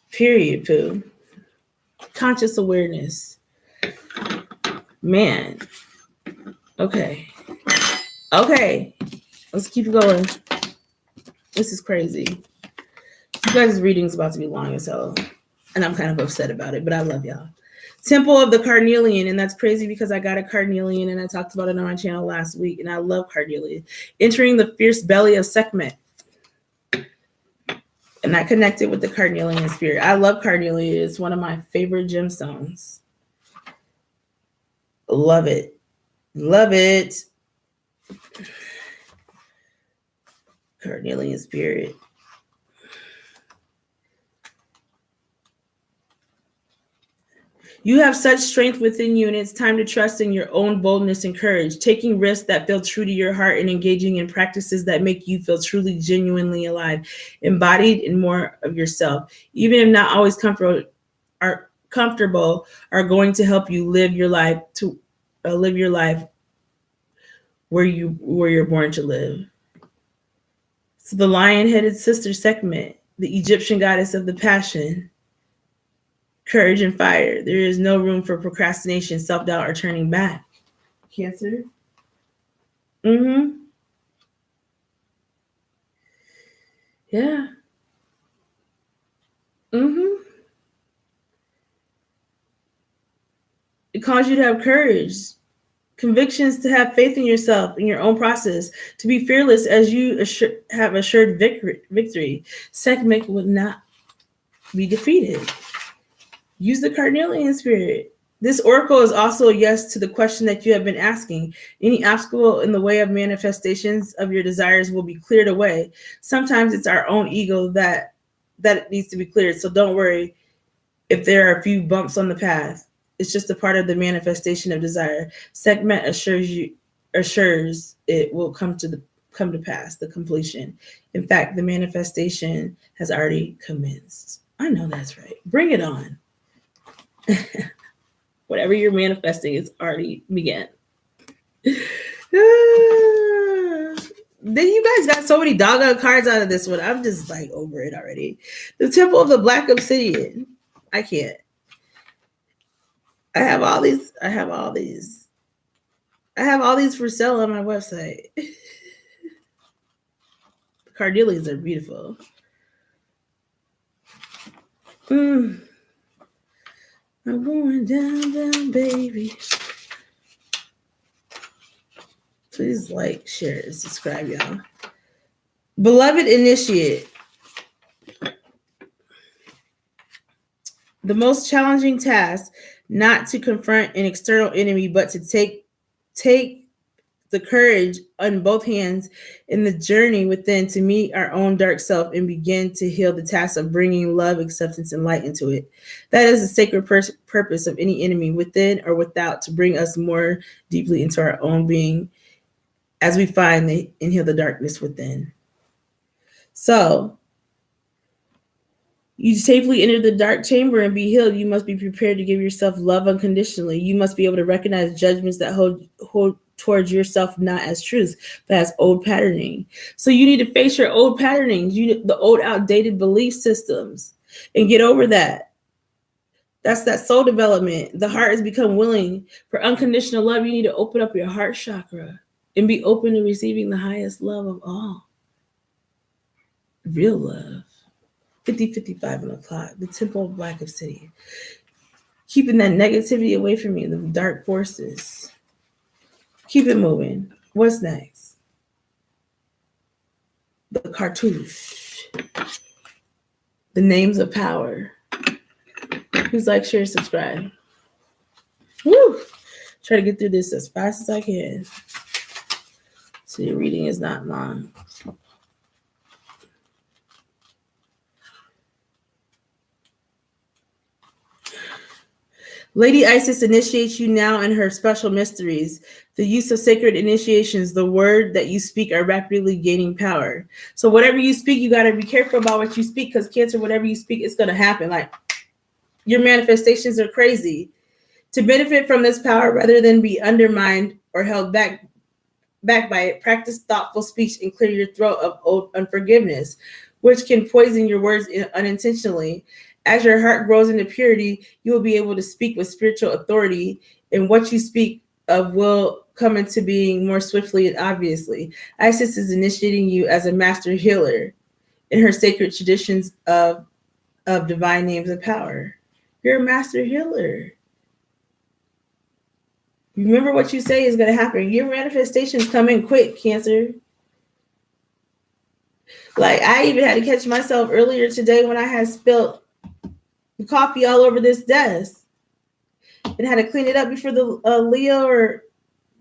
Period, Pooh. Conscious awareness. Man. Okay. Let's keep going. This is crazy. You guys' reading's about to be long as hell. And I'm kind of upset about it, but I love y'all. Temple of the Carnelian, and that's crazy because I got a Carnelian and I talked about it on my channel last week, and I love Carnelian. Entering the fierce belly of Sekhmet. And I connected with the Carnelian spirit. I love Carnelian. It's one of my favorite gemstones. Love it. Love it. Carnelian spirit. You have such strength within you, and it's time to trust in your own boldness and courage, taking risks that feel true to your heart and engaging in practices that make you feel truly, genuinely alive, embodied in more of yourself. Even if not always comfortable, are going to help you live your life where you're born to live. So the lion-headed sister Sekhmet, the Egyptian goddess of the passion, courage and fire. There is no room for procrastination, self-doubt, or turning back. Cancer. Yeah. It calls you to have courage, convictions, to have faith in yourself, in your own process, to be fearless as you have assured victory. Sekhmet would not be defeated. Use the Carnelian spirit. This oracle is also a yes to the question that you have been asking. Any obstacle in the way of manifestations of your desires will be cleared away. Sometimes it's our own ego that needs to be cleared. So don't worry if there are a few bumps on the path. It's just a part of the manifestation of desire. Sekhmet assures it will come to pass, the completion. In fact, the manifestation has already commenced. I know that's right. Bring it on. Whatever you're manifesting is already began. Then you guys got so many doggone cards out of this one. I'm just like over it already. The Temple of the Black Obsidian. I can't. I have all these for sale on my website. The Cardelias are beautiful. I'm going down, baby. Please like, share, and subscribe, y'all. Beloved Initiate. The most challenging task, not to confront an external enemy, but to take the courage on both hands in the journey within to meet our own dark self and begin to heal the task of bringing love, acceptance, and light into it. That is the sacred purpose of any enemy, within or without, to bring us more deeply into our own being as we find and heal the darkness within. So, you safely enter the dark chamber and be healed. You must be prepared to give yourself love unconditionally. You must be able to recognize judgments that hold towards yourself not as truth, but as old patterning. So you need to face your old patternings, the old outdated belief systems, and get over that. That's that soul development. The heart has become willing for unconditional love. You need to open up your heart chakra and be open to receiving the highest love of all. Real love. 50-55 on the clock. The Temple of Black Obsidian. Keeping that negativity away from you, the dark forces. Keep it moving. What's next? The Cartouche. The Names of Power. Please like, share, subscribe. Woo! Try to get through this as fast as I can, so your reading is not long. Lady Isis initiates you now in her special mysteries. The use of sacred initiations, the word that you speak, are rapidly gaining power. So whatever you speak, you got to be careful about what you speak, because Cancer, whatever you speak, it's going to happen. Like, your manifestations are crazy. To benefit from this power, rather than be undermined or held back by it, practice thoughtful speech and clear your throat of old unforgiveness, which can poison your words unintentionally. As your heart grows into purity, you will be able to speak with spiritual authority, and what you speak of will come into being more swiftly and obviously. Isis is initiating you as a master healer in her sacred traditions of divine names of power. You're a master healer. Remember what you say is going to happen. Your manifestations come in quick, Cancer. Like, I even had to catch myself earlier today when I had spilled coffee all over this desk and had to clean it up before the Leo or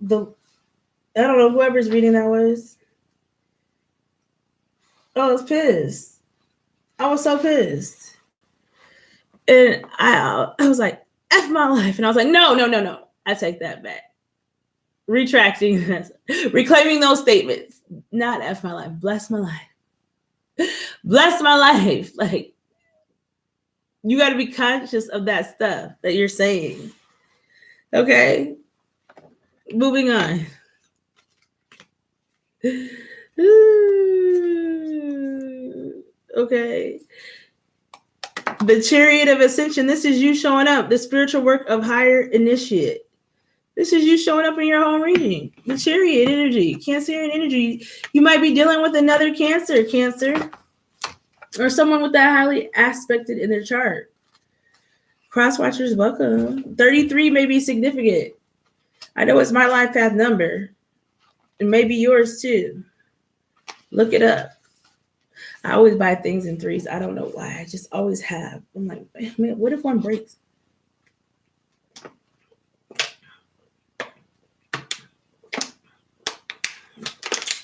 the, I don't know, whoever's reading that was. I was pissed. I was so pissed. And I was like, F my life. And I was like, no. I take that back. Retracting, reclaiming those statements. Not F my life. Bless my life. Bless my life. Like, you got to be conscious of that stuff that you're saying. Okay? Moving on. Okay. The Chariot of Ascension. This is you showing up. The spiritual work of higher initiate. This is you showing up in your home reading. The Chariot energy. Cancerian energy. You might be dealing with another Cancer. Or someone with that highly aspected in their chart. Cross watchers, welcome. 33 may be significant. I know it's my life path number. And maybe yours too. Look it up. I always buy things in threes. I don't know why. I just always have. I'm like, man, what if one breaks?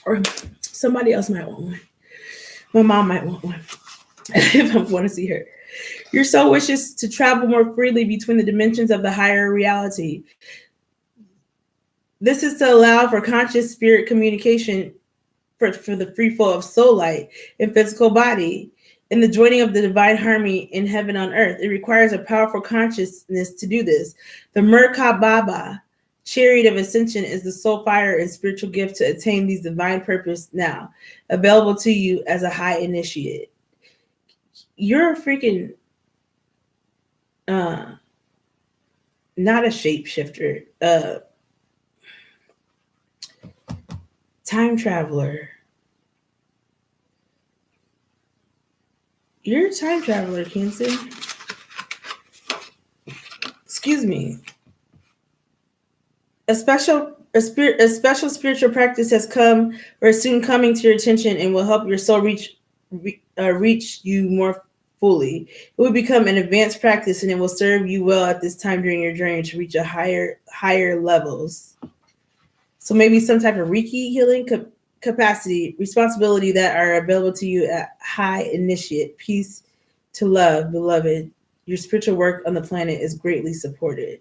Or somebody else might want one. My mom might want one. If I want to see her. Your soul wishes to travel more freely between the dimensions of the higher reality. This is to allow for conscious spirit communication for the free flow of soul light in physical body, in the joining of the divine harmony in heaven on earth. It requires a powerful consciousness to do this. The Merkabah Chariot of Ascension is the soul fire and spiritual gift to attain these divine purpose now, available to you as a high initiate. You're a freaking not a shapeshifter, time traveler. You're a time traveler, Cancer. Excuse me. A special spiritual practice has come or is soon coming to your attention and will help your soul reach you more fully. It will become an advanced practice and it will serve you well at this time during your journey to reach a higher levels. So maybe some type of Reiki healing capacity, responsibility that are available to you at high initiate. Peace to love, beloved. Your spiritual work on the planet is greatly supported.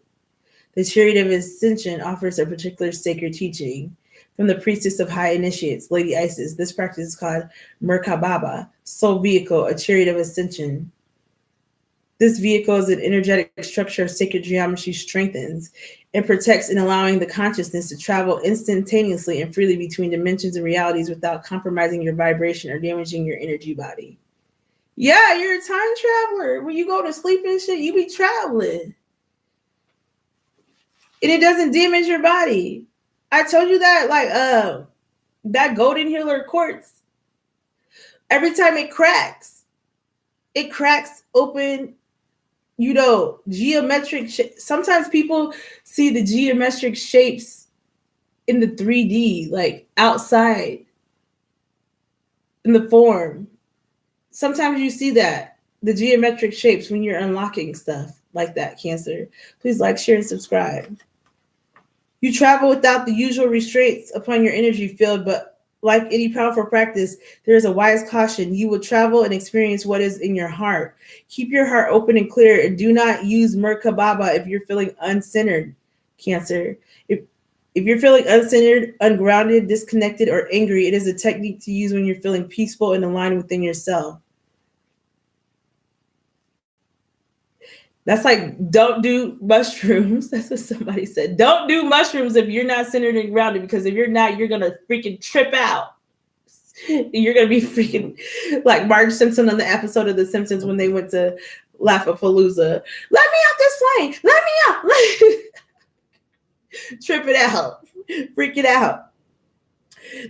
The Chariot of Ascension offers a particular sacred teaching from the priestess of high initiates, Lady Isis. This practice is called Merkabah, soul vehicle, a chariot of ascension. This vehicle is an energetic structure of sacred geometry, strengthens and protects in allowing the consciousness to travel instantaneously and freely between dimensions and realities without compromising your vibration or damaging your energy body. Yeah, you're a time traveler. When you go to sleep and shit, you be traveling. And it doesn't damage your body. I told you that, like, that golden healer quartz, every time it cracks open, geometric. Sometimes people see the geometric shapes in the 3D, like outside in the form. Sometimes you see that, the geometric shapes when you're unlocking stuff like that, Cancer. Please like, share, and subscribe. You travel without the usual restraints upon your energy field, but like any powerful practice, there is a wise caution. You will travel and experience what is in your heart. Keep your heart open and clear, and do not use Merkabah if you're feeling uncentered, Cancer. If you're feeling uncentered, ungrounded, disconnected, or angry, it is a technique to use when you're feeling peaceful and aligned within yourself. That's like, don't do mushrooms. That's what somebody said. Don't do mushrooms if you're not centered and grounded, because if you're not, you're going to freaking trip out. You're going to be freaking like Marge Simpson on the episode of The Simpsons when they went to Laugh-A-Palooza. Let me out this plane. Let me out. Trip it out. Freak it out.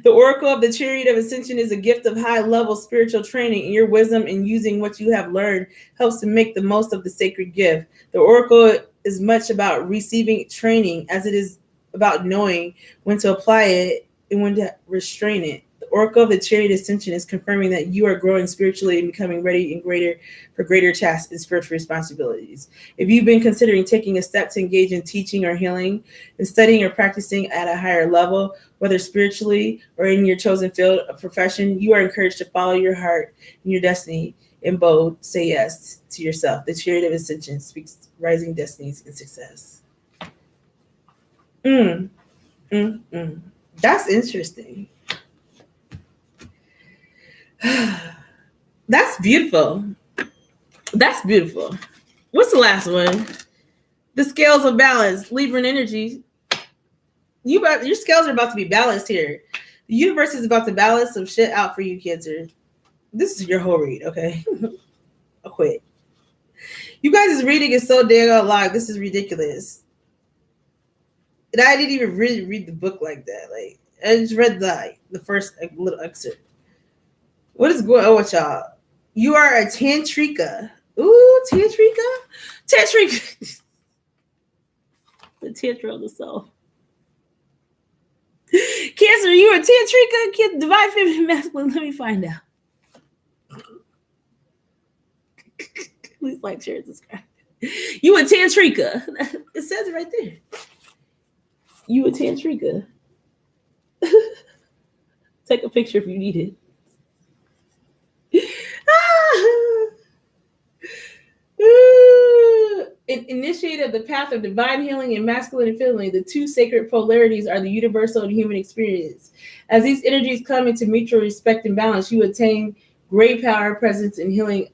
The Oracle of the Chariot of Ascension is a gift of high-level spiritual training, and your wisdom in using what you have learned helps to make the most of the sacred gift. The Oracle is much about receiving training as it is about knowing when to apply it and when to restrain it. The Oracle of the Chariot Ascension is confirming that you are growing spiritually and becoming ready and for greater tasks and spiritual responsibilities. If you've been considering taking a step to engage in teaching or healing and studying or practicing at a higher level, whether spiritually or in your chosen field of profession, you are encouraged to follow your heart and your destiny. In bold, say yes to yourself. The Chariot of Ascension speaks rising destinies and success. That's interesting. That's beautiful. That's beautiful. What's the last one? The scales of balance, Libra energy. Your scales are about to be balanced here. The universe is about to balance some shit out for you, Cancer. This is your whole read, okay? I'll quit. You guys' reading is so damn long. This is ridiculous. And I didn't even really read the book like that. Like, I just read the first little excerpt. What is going on with y'all? You are a tantrika. Ooh, tantrika? Tantrika. The tantra of the soul. Cancer, you a tantrika? Divine feminine masculine? Let me find out. Please like, share, and subscribe. You a tantrika? It says it right there. You a tantrika? Take a picture if you need it. An initiate of the path of divine healing and masculine and feminine, the two sacred polarities are the universal and human experience. As these energies come into mutual respect and balance, you attain great power, presence, and healing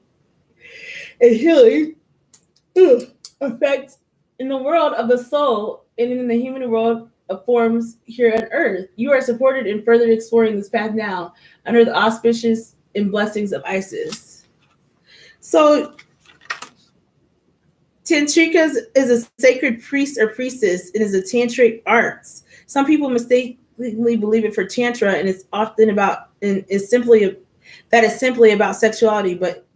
effect in the world of the soul and in the human world of forms here on Earth. You are supported in further exploring this path now under the auspicious and blessings of Isis. So, Tantrika is a sacred priest or priestess. It is a tantric arts. Some people mistakenly believe it for tantra, and it's often about and is simply about sexuality, but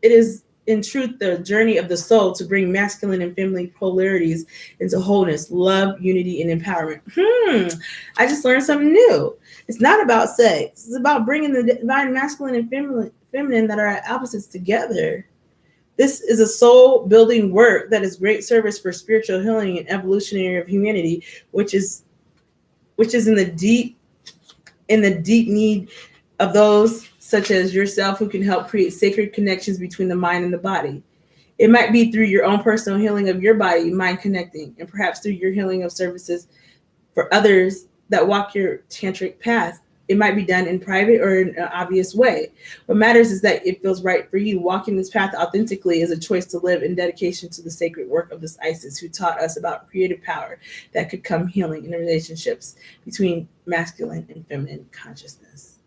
it is in truth the journey of the soul to bring masculine and feminine polarities into wholeness, love, unity, and empowerment. I just learned something new. It's not about sex. It's about bringing the divine masculine and feminine that are opposites together. This is a soul building work that is great service for spiritual healing and evolutionary of humanity, which is in the deep need of those such as yourself who can help create sacred connections between the mind and the body. It might be through your own personal healing of your body, mind connecting, and perhaps through your healing of services for others that walk your tantric path. It might be done in private or in an obvious way. What matters is that it feels right for you. Walking this path authentically is a choice to live in dedication to the sacred work of this Isis who taught us about creative power that could come healing in the relationships between masculine and feminine consciousness.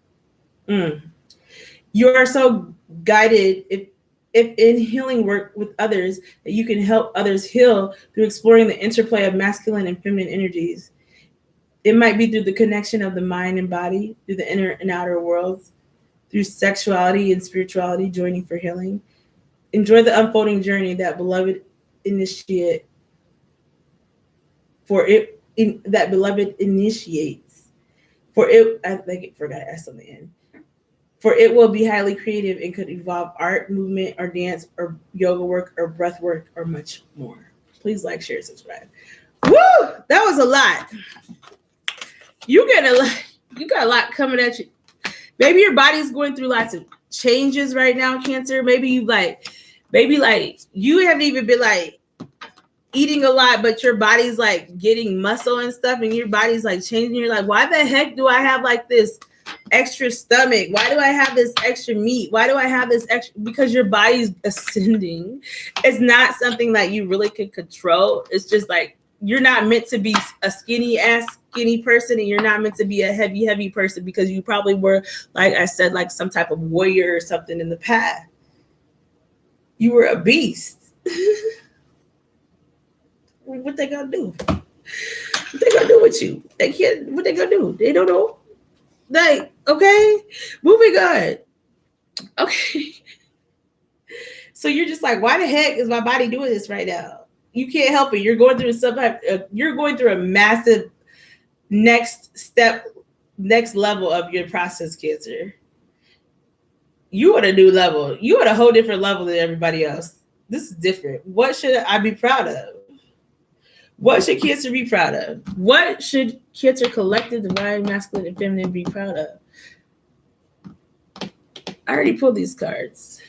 You are so guided if in healing work with others that you can help others heal through exploring the interplay of masculine and feminine energies. It might be through the connection of the mind and body, through the inner and outer worlds, through sexuality and spirituality joining for healing. Enjoy the unfolding journey that beloved initiates. I forgot to add something in. For it will be highly creative and could involve art, movement, or dance, or yoga work, or breath work, or much more. Please like, share, subscribe. Woo! That was a lot. You got a lot coming at you. Maybe your body's going through lots of changes right now, Cancer. Maybe you haven't even been like eating a lot, but your body's like getting muscle and stuff, and your body's like changing. You're like, why the heck do I have like this extra stomach? Why do I have this extra meat? Why do I have this extra? Because your body's ascending. It's not something that you really can control. It's just like you're not meant to be a skinny person, and you're not meant to be a heavy person because you probably were, like I said, like some type of warrior or something in the past. You were a beast. What they gonna do? What they gonna do with you? They can't. What they gonna do? They don't know. Like, okay, moving on. Okay. So you're just like, why the heck is my body doing this right now? You can't help it. You're going through a massive next level of your process, Cancer. You on a new level. You on a whole different level than everybody else. This is different. What should I be proud of? What should Cancer be proud of? What should Cancer collective, divine, masculine, and feminine be proud of? I already pulled these cards.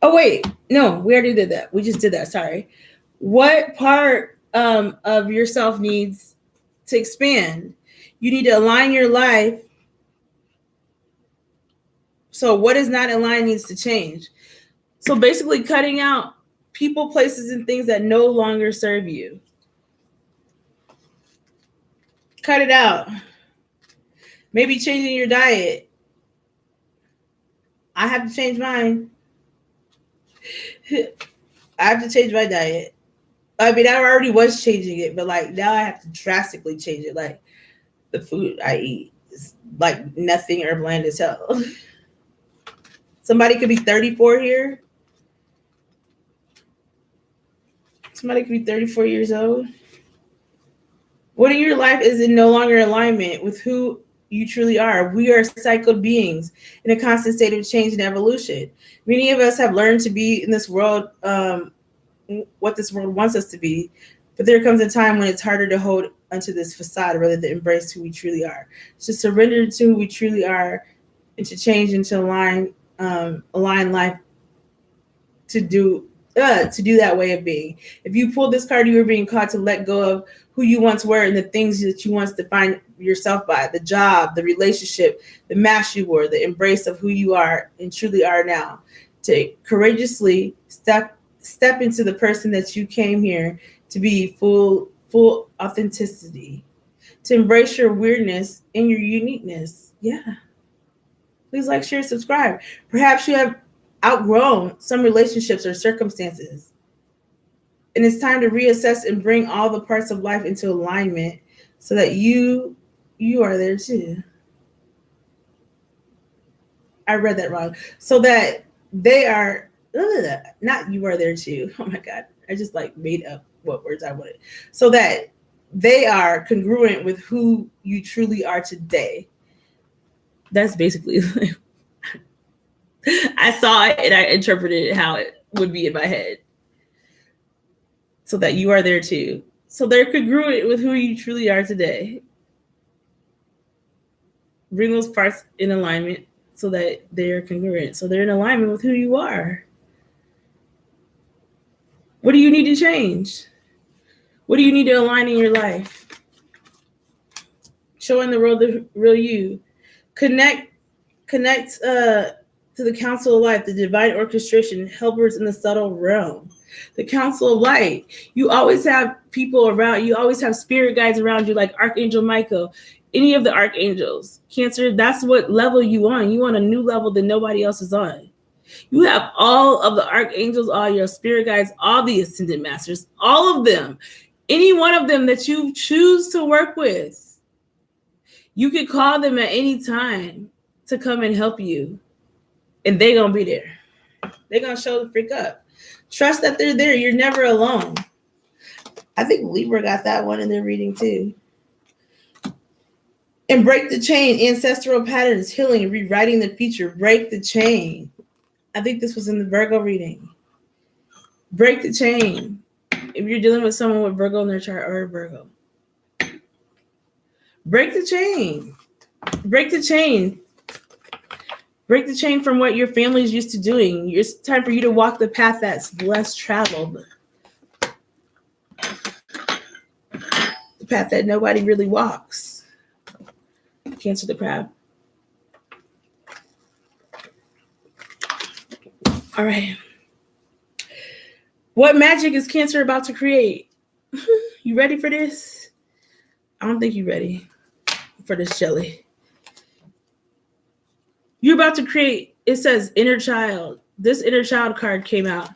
Oh, wait. No, we already did that. We just did that. Sorry. What part of yourself needs to expand? You need to align your life. So what is not aligned needs to change. So basically cutting out people, places, and things that no longer serve you. Cut it out. Maybe changing your diet. I have to change mine. I have to change my diet. I mean, I already was changing it, but like now I have to drastically change it. Like the food I eat is like nothing or bland as hell. Somebody could be 34 here. Somebody could be 34 years old. What in your life is in no longer alignment with who you truly are? We are cycled beings in a constant state of change and evolution. Many of us have learned to be in this world, what this world wants us to be, but there comes a time when it's harder to hold onto this facade rather than embrace who we truly are. To surrender to who we truly are and to change and to align life to do that way of being. If you pulled this card, you were being called to let go of who you once were and the things that you once defined yourself by, the job, the relationship, the mask you wore, the embrace of who you are and truly are now. To courageously step step into the person that you came here to be, full authenticity, to embrace your weirdness and your uniqueness. Yeah. Please like, share, subscribe. Perhaps you have outgrown some relationships or circumstances, and it's time to reassess and bring all the parts of life into alignment so that you are there too. I read that wrong. So that they are, not you are there too. Oh my God. I just like made up what words I wanted. So that they are congruent with who you truly are today. That's basically, I saw it and I interpreted it how it would be in my head. So that you are there too. So they're congruent with who you truly are today. Bring those parts in alignment so that they're congruent. So they're in alignment with who you are. What do you need to change? What do you need to align in your life? Showing the world the real you. Connect to the council of life, the divine orchestration, helpers in the subtle realm. The council of light. You always have people around. You always have spirit guides around you, like Archangel Michael, any of the archangels. Cancer, that's what level you on. You on a new level that nobody else is on. You have all of the archangels, all your spirit guides, all the ascended masters, all of them. Any one of them that you choose to work with, you can call them at any time to come and help you. And they're going to be there. They're going to show the freak up. Trust that they're there. You're never alone. I think Libra got that one in their reading too. And break the chain, ancestral patterns, healing, rewriting the future. Break the chain. I think this was in the Virgo reading. Break the chain. If you're dealing with someone with Virgo in their chart or a Virgo. Break the chain. Break the chain. Break the chain from what your family is used to doing. It's time for you to walk the path that's less traveled. The path that nobody really walks. Cancer the crab. All right. What magic is Cancer about to create? You ready for this? I don't think you're ready for this, Shelly. You're about to create, it says inner child. This inner child card came out.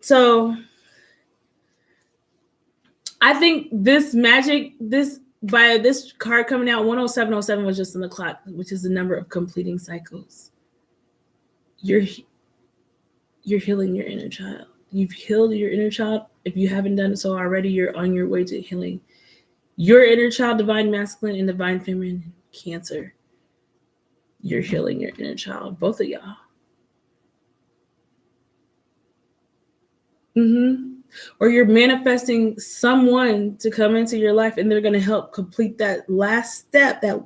So I think this magic, by this card coming out, 10707 was just in the clock, which is the number of completing cycles. You're healing your inner child. You've healed your inner child. If you haven't done so already, you're on your way to healing your inner child, divine masculine and divine feminine, Cancer. You're healing your inner child, both of y'all. Or you're manifesting someone to come into your life and they're going to help complete that last step, that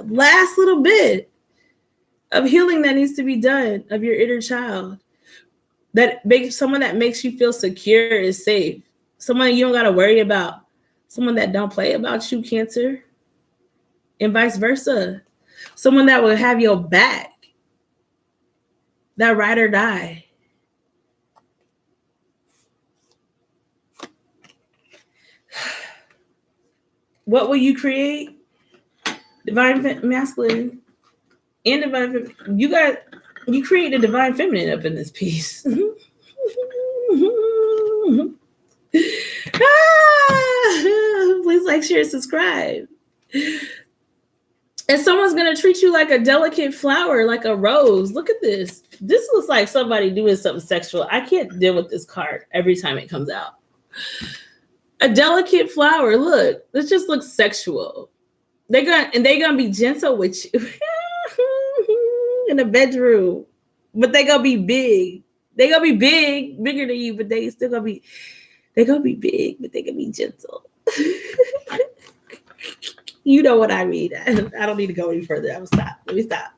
last little bit of healing that needs to be done of your inner child. That makes someone that makes you feel secure, is safe. Someone you don't got to worry about. Someone that don't play about you, Cancer. And vice versa. Someone that will have your back. That ride or die. What will you create? Divine masculine and divine feminine. You create a divine feminine up in this piece. Please like, share, subscribe. And someone's going to treat you like a delicate flower, like a rose. Look at this. This looks like somebody doing something sexual. I can't deal with this card every time it comes out. A delicate flower. Look, this just looks sexual. They're gonna be gentle with you in the bedroom, but they're gonna be big. They're gonna be bigger than you, but they're gonna be big, but they're gonna be gentle. You know what I mean. I don't need to go any further. Let me stop.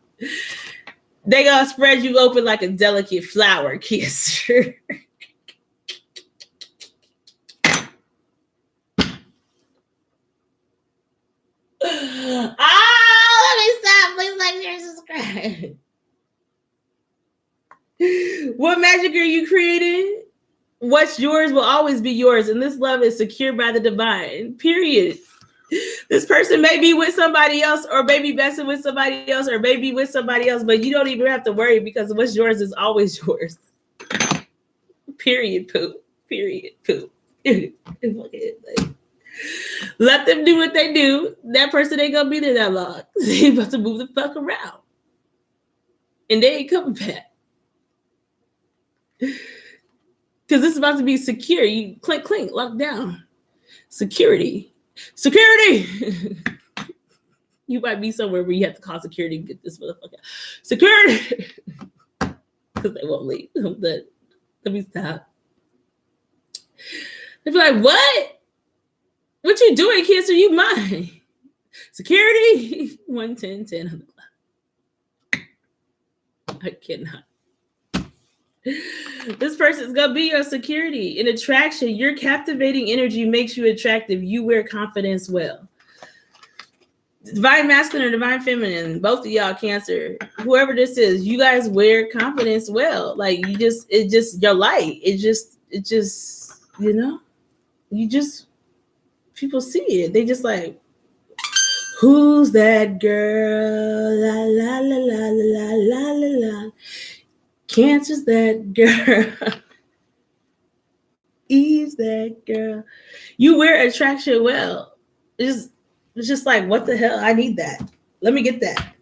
They're gonna spread you open like a delicate flower, Cancer. Let me stop. Please like, share, subscribe. What magic are you creating? What's yours will always be yours. And this love is secured by the divine. Period. This person may be with somebody else, or maybe messing with somebody else, or maybe with somebody else, but you don't even have to worry because what's yours is always yours. Period, poop. Period, poop. Let them do what they do. That person ain't gonna be there that long. They about to move the fuck around. And they ain't coming back. Because this is about to be secure. You clink, clink, lock down. Security. Security! You might be somewhere where you have to call security to get this motherfucker. Security! Because they won't leave. Let me stop. They'll be like, what? What you doing, Cancer? You mine. Security? 110 on the clock. I cannot. This person's gonna be your security. In attraction, your captivating energy makes you attractive. You wear confidence well. Divine masculine or divine feminine, both of y'all, Cancer, whoever this is, you guys wear confidence well. Like it's just your light. It just, you know, people see it. They just like, who's that girl? La la la la la la la la. Cancer's that girl. Eve's that girl. You wear attraction well. It's just like, what the hell? I need that. Let me get that.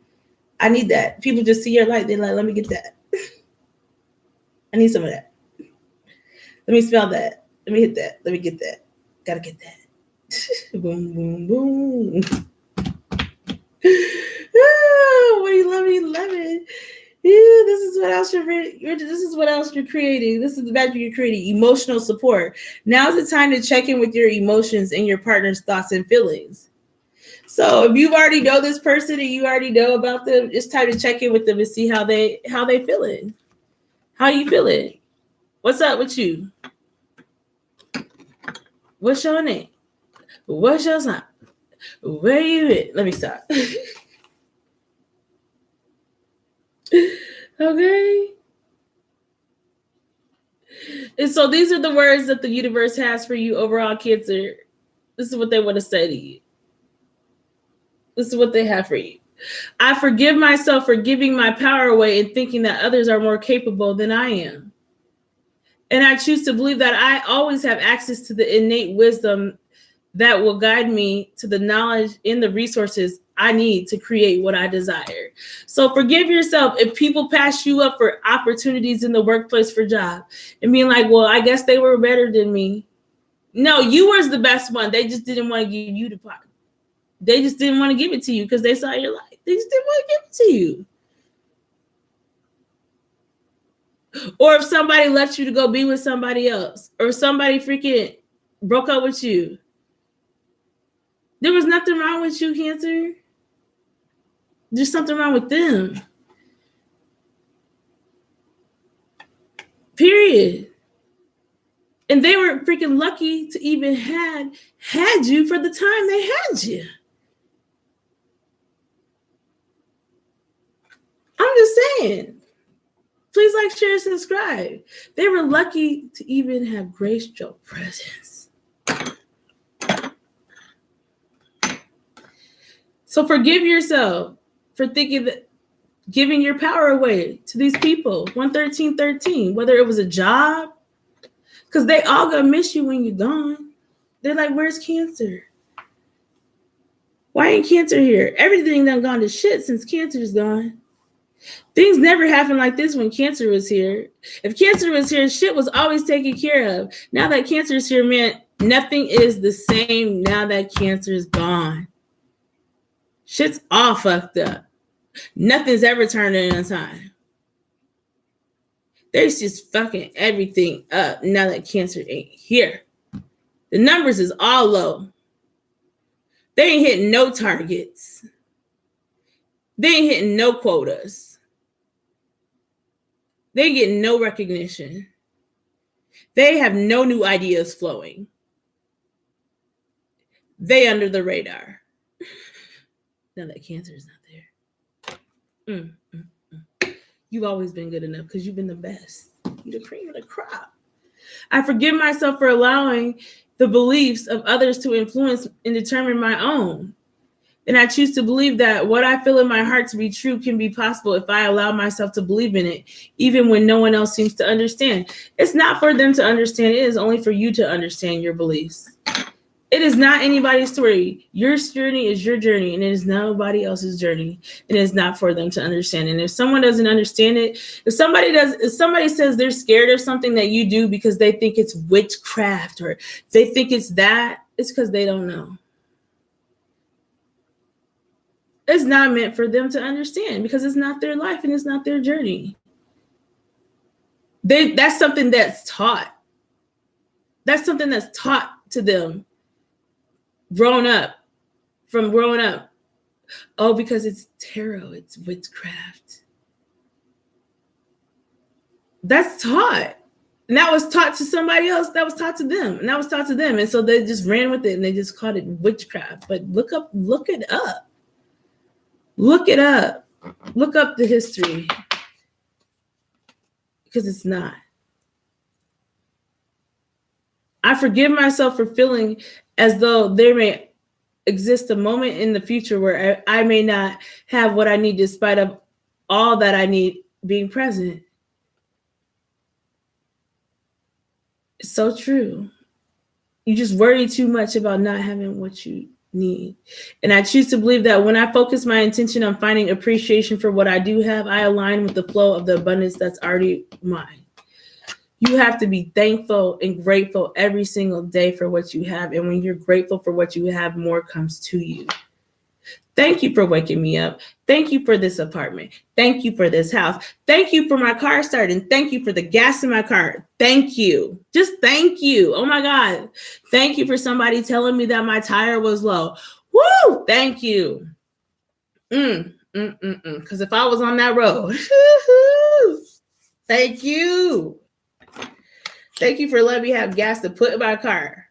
I need that. People just see your light. They're like, let me get that. I need some of that. Let me smell that. Let me hit that. Let me get that. Gotta get that. Boom, boom, boom. Oh, what do you love? You love it. Yeah, this is what else you're creating. This is the magic you're creating. Emotional support. Now's the time to check in with your emotions and your partner's thoughts and feelings. So if you already know this person and you already know about them, it's time to check in with them and see how they feeling. How you feeling? What's up with you? What's your name? What's your sign? Where you at? Let me stop. Okay. And so these are the words that the universe has for you overall, Cancer. This is what they want to say to you. This is what they have for you. I forgive myself for giving my power away and thinking that others are more capable than I am. And I choose to believe that I always have access to the innate wisdom that will guide me to the knowledge and the resources I need to create what I desire. So forgive yourself if people pass you up for opportunities in the workplace for job and being like, well, I guess they were better than me. No, you was the best one. They just didn't want to give you the part. They just didn't want to give it to you because they saw your life. They just didn't want to give it to you. Or if somebody left you to go be with somebody else, or somebody freaking broke up with you, there was nothing wrong with you, Cancer. There's something wrong with them. Period. And they were freaking lucky to even had you for the time they had you. I'm just saying. Please like, share, subscribe. They were lucky to even have graced your presence. So forgive yourself for thinking that giving your power away to these people, 11313, whether it was a job, because they all gonna miss you when you're gone. They're like, where's Cancer? Why ain't Cancer here? Everything done gone to shit since Cancer's gone. Things never happened like this when Cancer was here. If Cancer was here, shit was always taken care of. Now that Cancer's here, man, nothing is the same now that Cancer's gone. Shit's all fucked up. Nothing's ever turned in on time. There's just fucking everything up now that Cancer ain't here. The numbers is all low. They ain't hitting no targets. They ain't hitting no quotas. They ain't getting no recognition. They have no new ideas flowing. They under the radar. Now that Cancer is not there. You've always been good enough because you've been the best. You're the cream of the crop. I forgive myself for allowing the beliefs of others to influence and determine my own. And I choose to believe that what I feel in my heart to be true can be possible if I allow myself to believe in it, even when no one else seems to understand. It's not for them to understand. It is only for you to understand your beliefs. It is not anybody's story. Your journey is your journey, and it is nobody else's journey. It is not for them to understand. And if someone doesn't understand it, if somebody says they're scared of something that you do because they think it's witchcraft or they think it's that, it's because they don't know. It's not meant for them to understand because it's not their life and it's not their journey. That's something that's taught. That's something that's taught to them. Growing up. Oh, because it's tarot, it's witchcraft. That's taught. And that was taught to somebody else. That was taught to them. And that was taught to them. And so they just ran with it and they just called it witchcraft. But look it up. Look it up. Look up the history. Because it's not. I forgive myself for feeling as though there may exist a moment in the future where I may not have what I need despite of all that I need being present. It's so true. You just worry too much about not having what you need. And I choose to believe that when I focus my intention on finding appreciation for what I do have, I align with the flow of the abundance that's already mine. You have to be thankful and grateful every single day for what you have. And when you're grateful for what you have, more comes to you. Thank you for waking me up. Thank you for this apartment. Thank you for this house. Thank you for my car starting. Thank you for the gas in my car. Thank you. Just thank you. Oh my God. Thank you for somebody telling me that my tire was low. Woo! Thank you. Because if I was on that road, thank you. Thank you for letting me have gas to put in my car.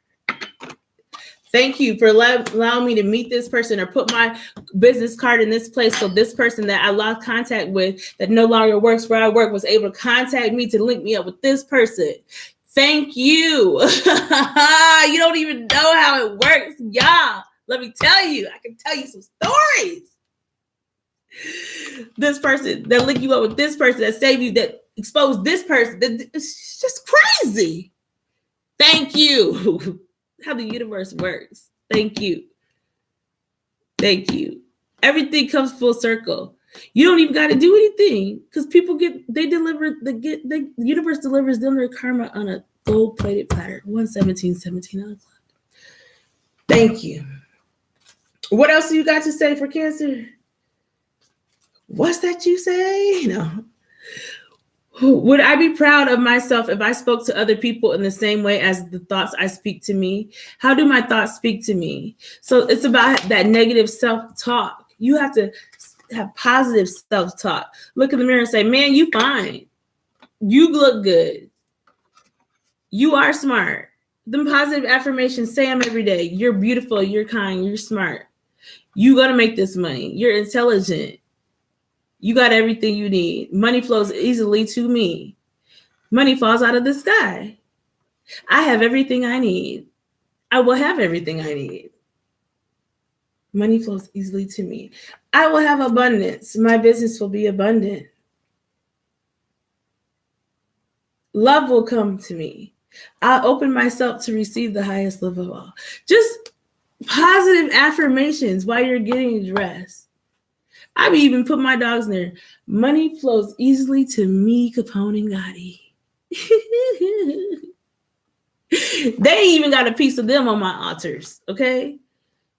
Thank you for allowing me to meet this person or put my business card in this place so this person that I lost contact with that no longer works where I work was able to contact me to link me up with this person. Thank you. You don't even know how it works, y'all. Let me tell you. I can tell you some stories. This person that link you up with this person that saved you, that exposed this person. It's just crazy. Thank you. How the universe works. Thank you. Thank you. Everything comes full circle. You don't even got to do anything because people the universe delivers them their karma on a gold-plated platter. 1/17/17 o'clock. Thank you. What else do you got to say for Cancer? What's that you say? No. Would I be proud of myself if I spoke to other people in the same way as the thoughts I speak to me? How do my thoughts speak to me? So it's about that negative self-talk. You have to have positive self-talk. Look in the mirror and say, man, you fine. You look good. You are smart. Them positive affirmations, say them every day. You're beautiful. You're kind. You're smart. You're going to make this money. You're intelligent. You got everything you need. Money flows easily to me. Money falls out of the sky. I have everything I need. I will have everything I need. Money flows easily to me. I will have abundance. My business will be abundant. Love will come to me. I'll open myself to receive the highest love of all. Just positive affirmations while you're getting dressed. I would even put my dogs in there. Money flows easily to me, Capone and Gotti. They even got a piece of them on my altars, okay?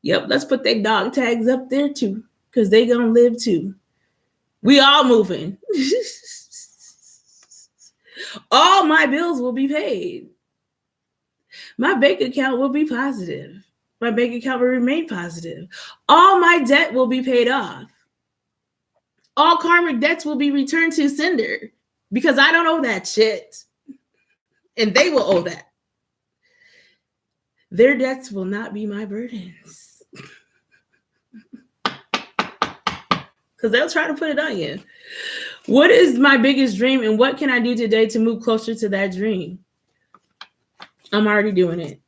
Yep, let's put their dog tags up there too, because they gonna live too. We all moving. All my bills will be paid. My bank account will be positive. My bank account will remain positive. All my debt will be paid off. All karmic debts will be returned to sender because I don't owe that shit. And they will owe that. Their debts will not be my burdens. Because they'll try to put it on you. What is my biggest dream and what can I do today to move closer to that dream? I'm already doing it.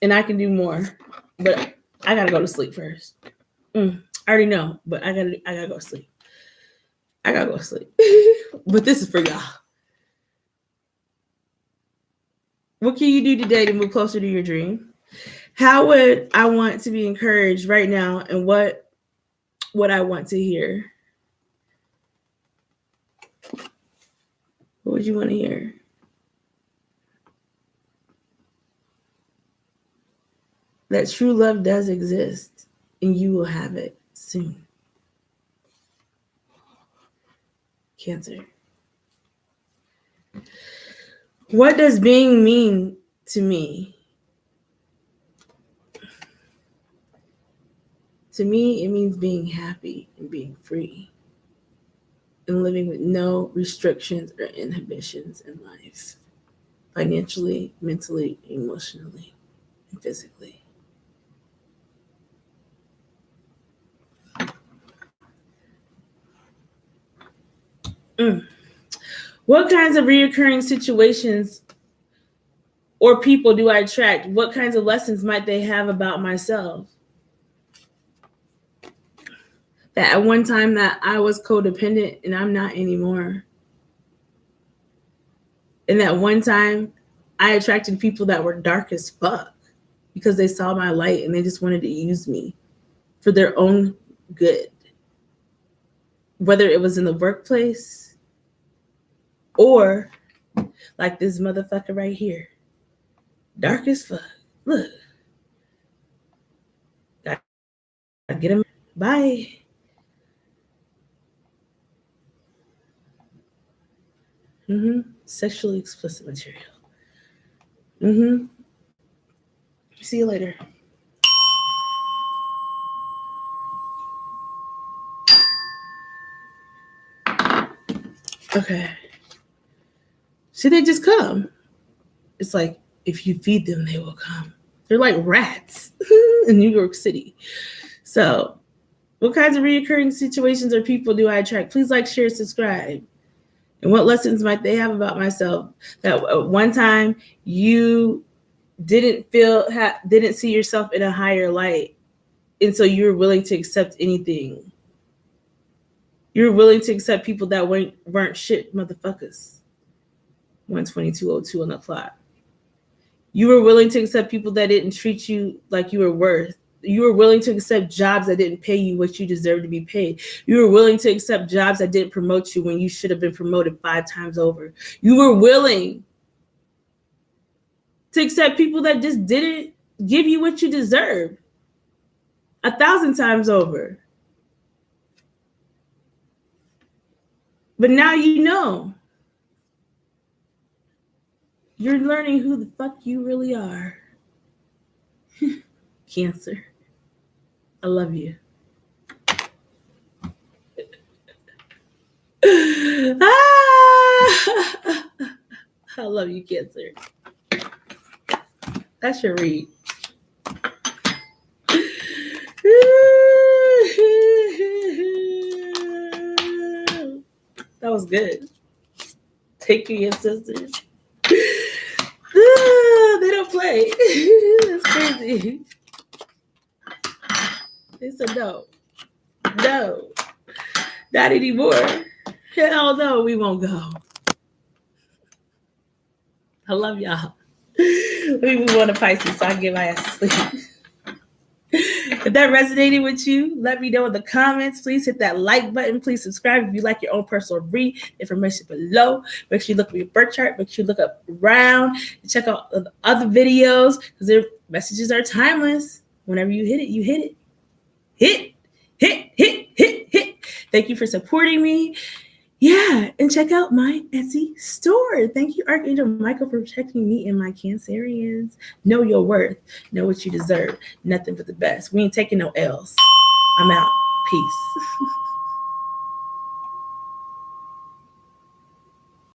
And I can do more. But I gotta go to sleep first. I already know, but I gotta go to sleep. I gotta go to sleep. But this is for y'all. What can you do today to move closer to your dream? How would I want to be encouraged right now, and what would I want to hear? What would you want to hear? That true love does exist, and you will have it soon. Cancer. What does being mean to me? To me, it means being happy and being free and living with no restrictions or inhibitions in life, financially, mentally, emotionally, and physically. What kinds of reoccurring situations or people do I attract? What kinds of lessons might they have about myself? That at one time that I was codependent and I'm not anymore. And that one time I attracted people that were dark as fuck because they saw my light and they just wanted to use me for their own good. Whether it was in the workplace or like this motherfucker right here. Dark as fuck. Look. Gotta get him. Bye. Sexually explicit material. See you later. Okay. See, they just come. It's like, if you feed them, they will come. They're like rats in New York City. So, what kinds of reoccurring situations or people do I attract? Please like, share, subscribe. And what lessons might they have about myself? That at one time you didn't see yourself in a higher light. And so you were willing to accept anything. You were willing to accept people that weren't shit motherfuckers. 122.02 on the clock. You were willing to accept people that didn't treat you like you were worth. You were willing to accept jobs that didn't pay you what you deserve to be paid. You were willing to accept jobs that didn't promote you when you should have been promoted 5 times over. You were willing to accept people that just didn't give you what you deserved 1,000 times over. But now you know. You're learning who the fuck you really are. Cancer. I love you. I love you, Cancer. That's your read. That was good. Take your ancestors. They don't play. That's crazy. They said no. No. Not anymore. Hell no, we won't go. I love y'all. Let me move on to Pisces so I can get my ass to sleep. If that resonated with you, let me know in the comments. Please hit that like button. Please subscribe if you like your own personal read. Information below. Make sure you look at your birth chart. Make sure you look up around and check out the other videos because their messages are timeless. Whenever you hit it, you hit it. Hit. Thank you for supporting me. Yeah, and check out my Etsy store. Thank you, Archangel Michael, for protecting me and my Cancerians. Know your worth. Know what you deserve. Nothing but the best. We ain't taking no L's. I'm out. Peace.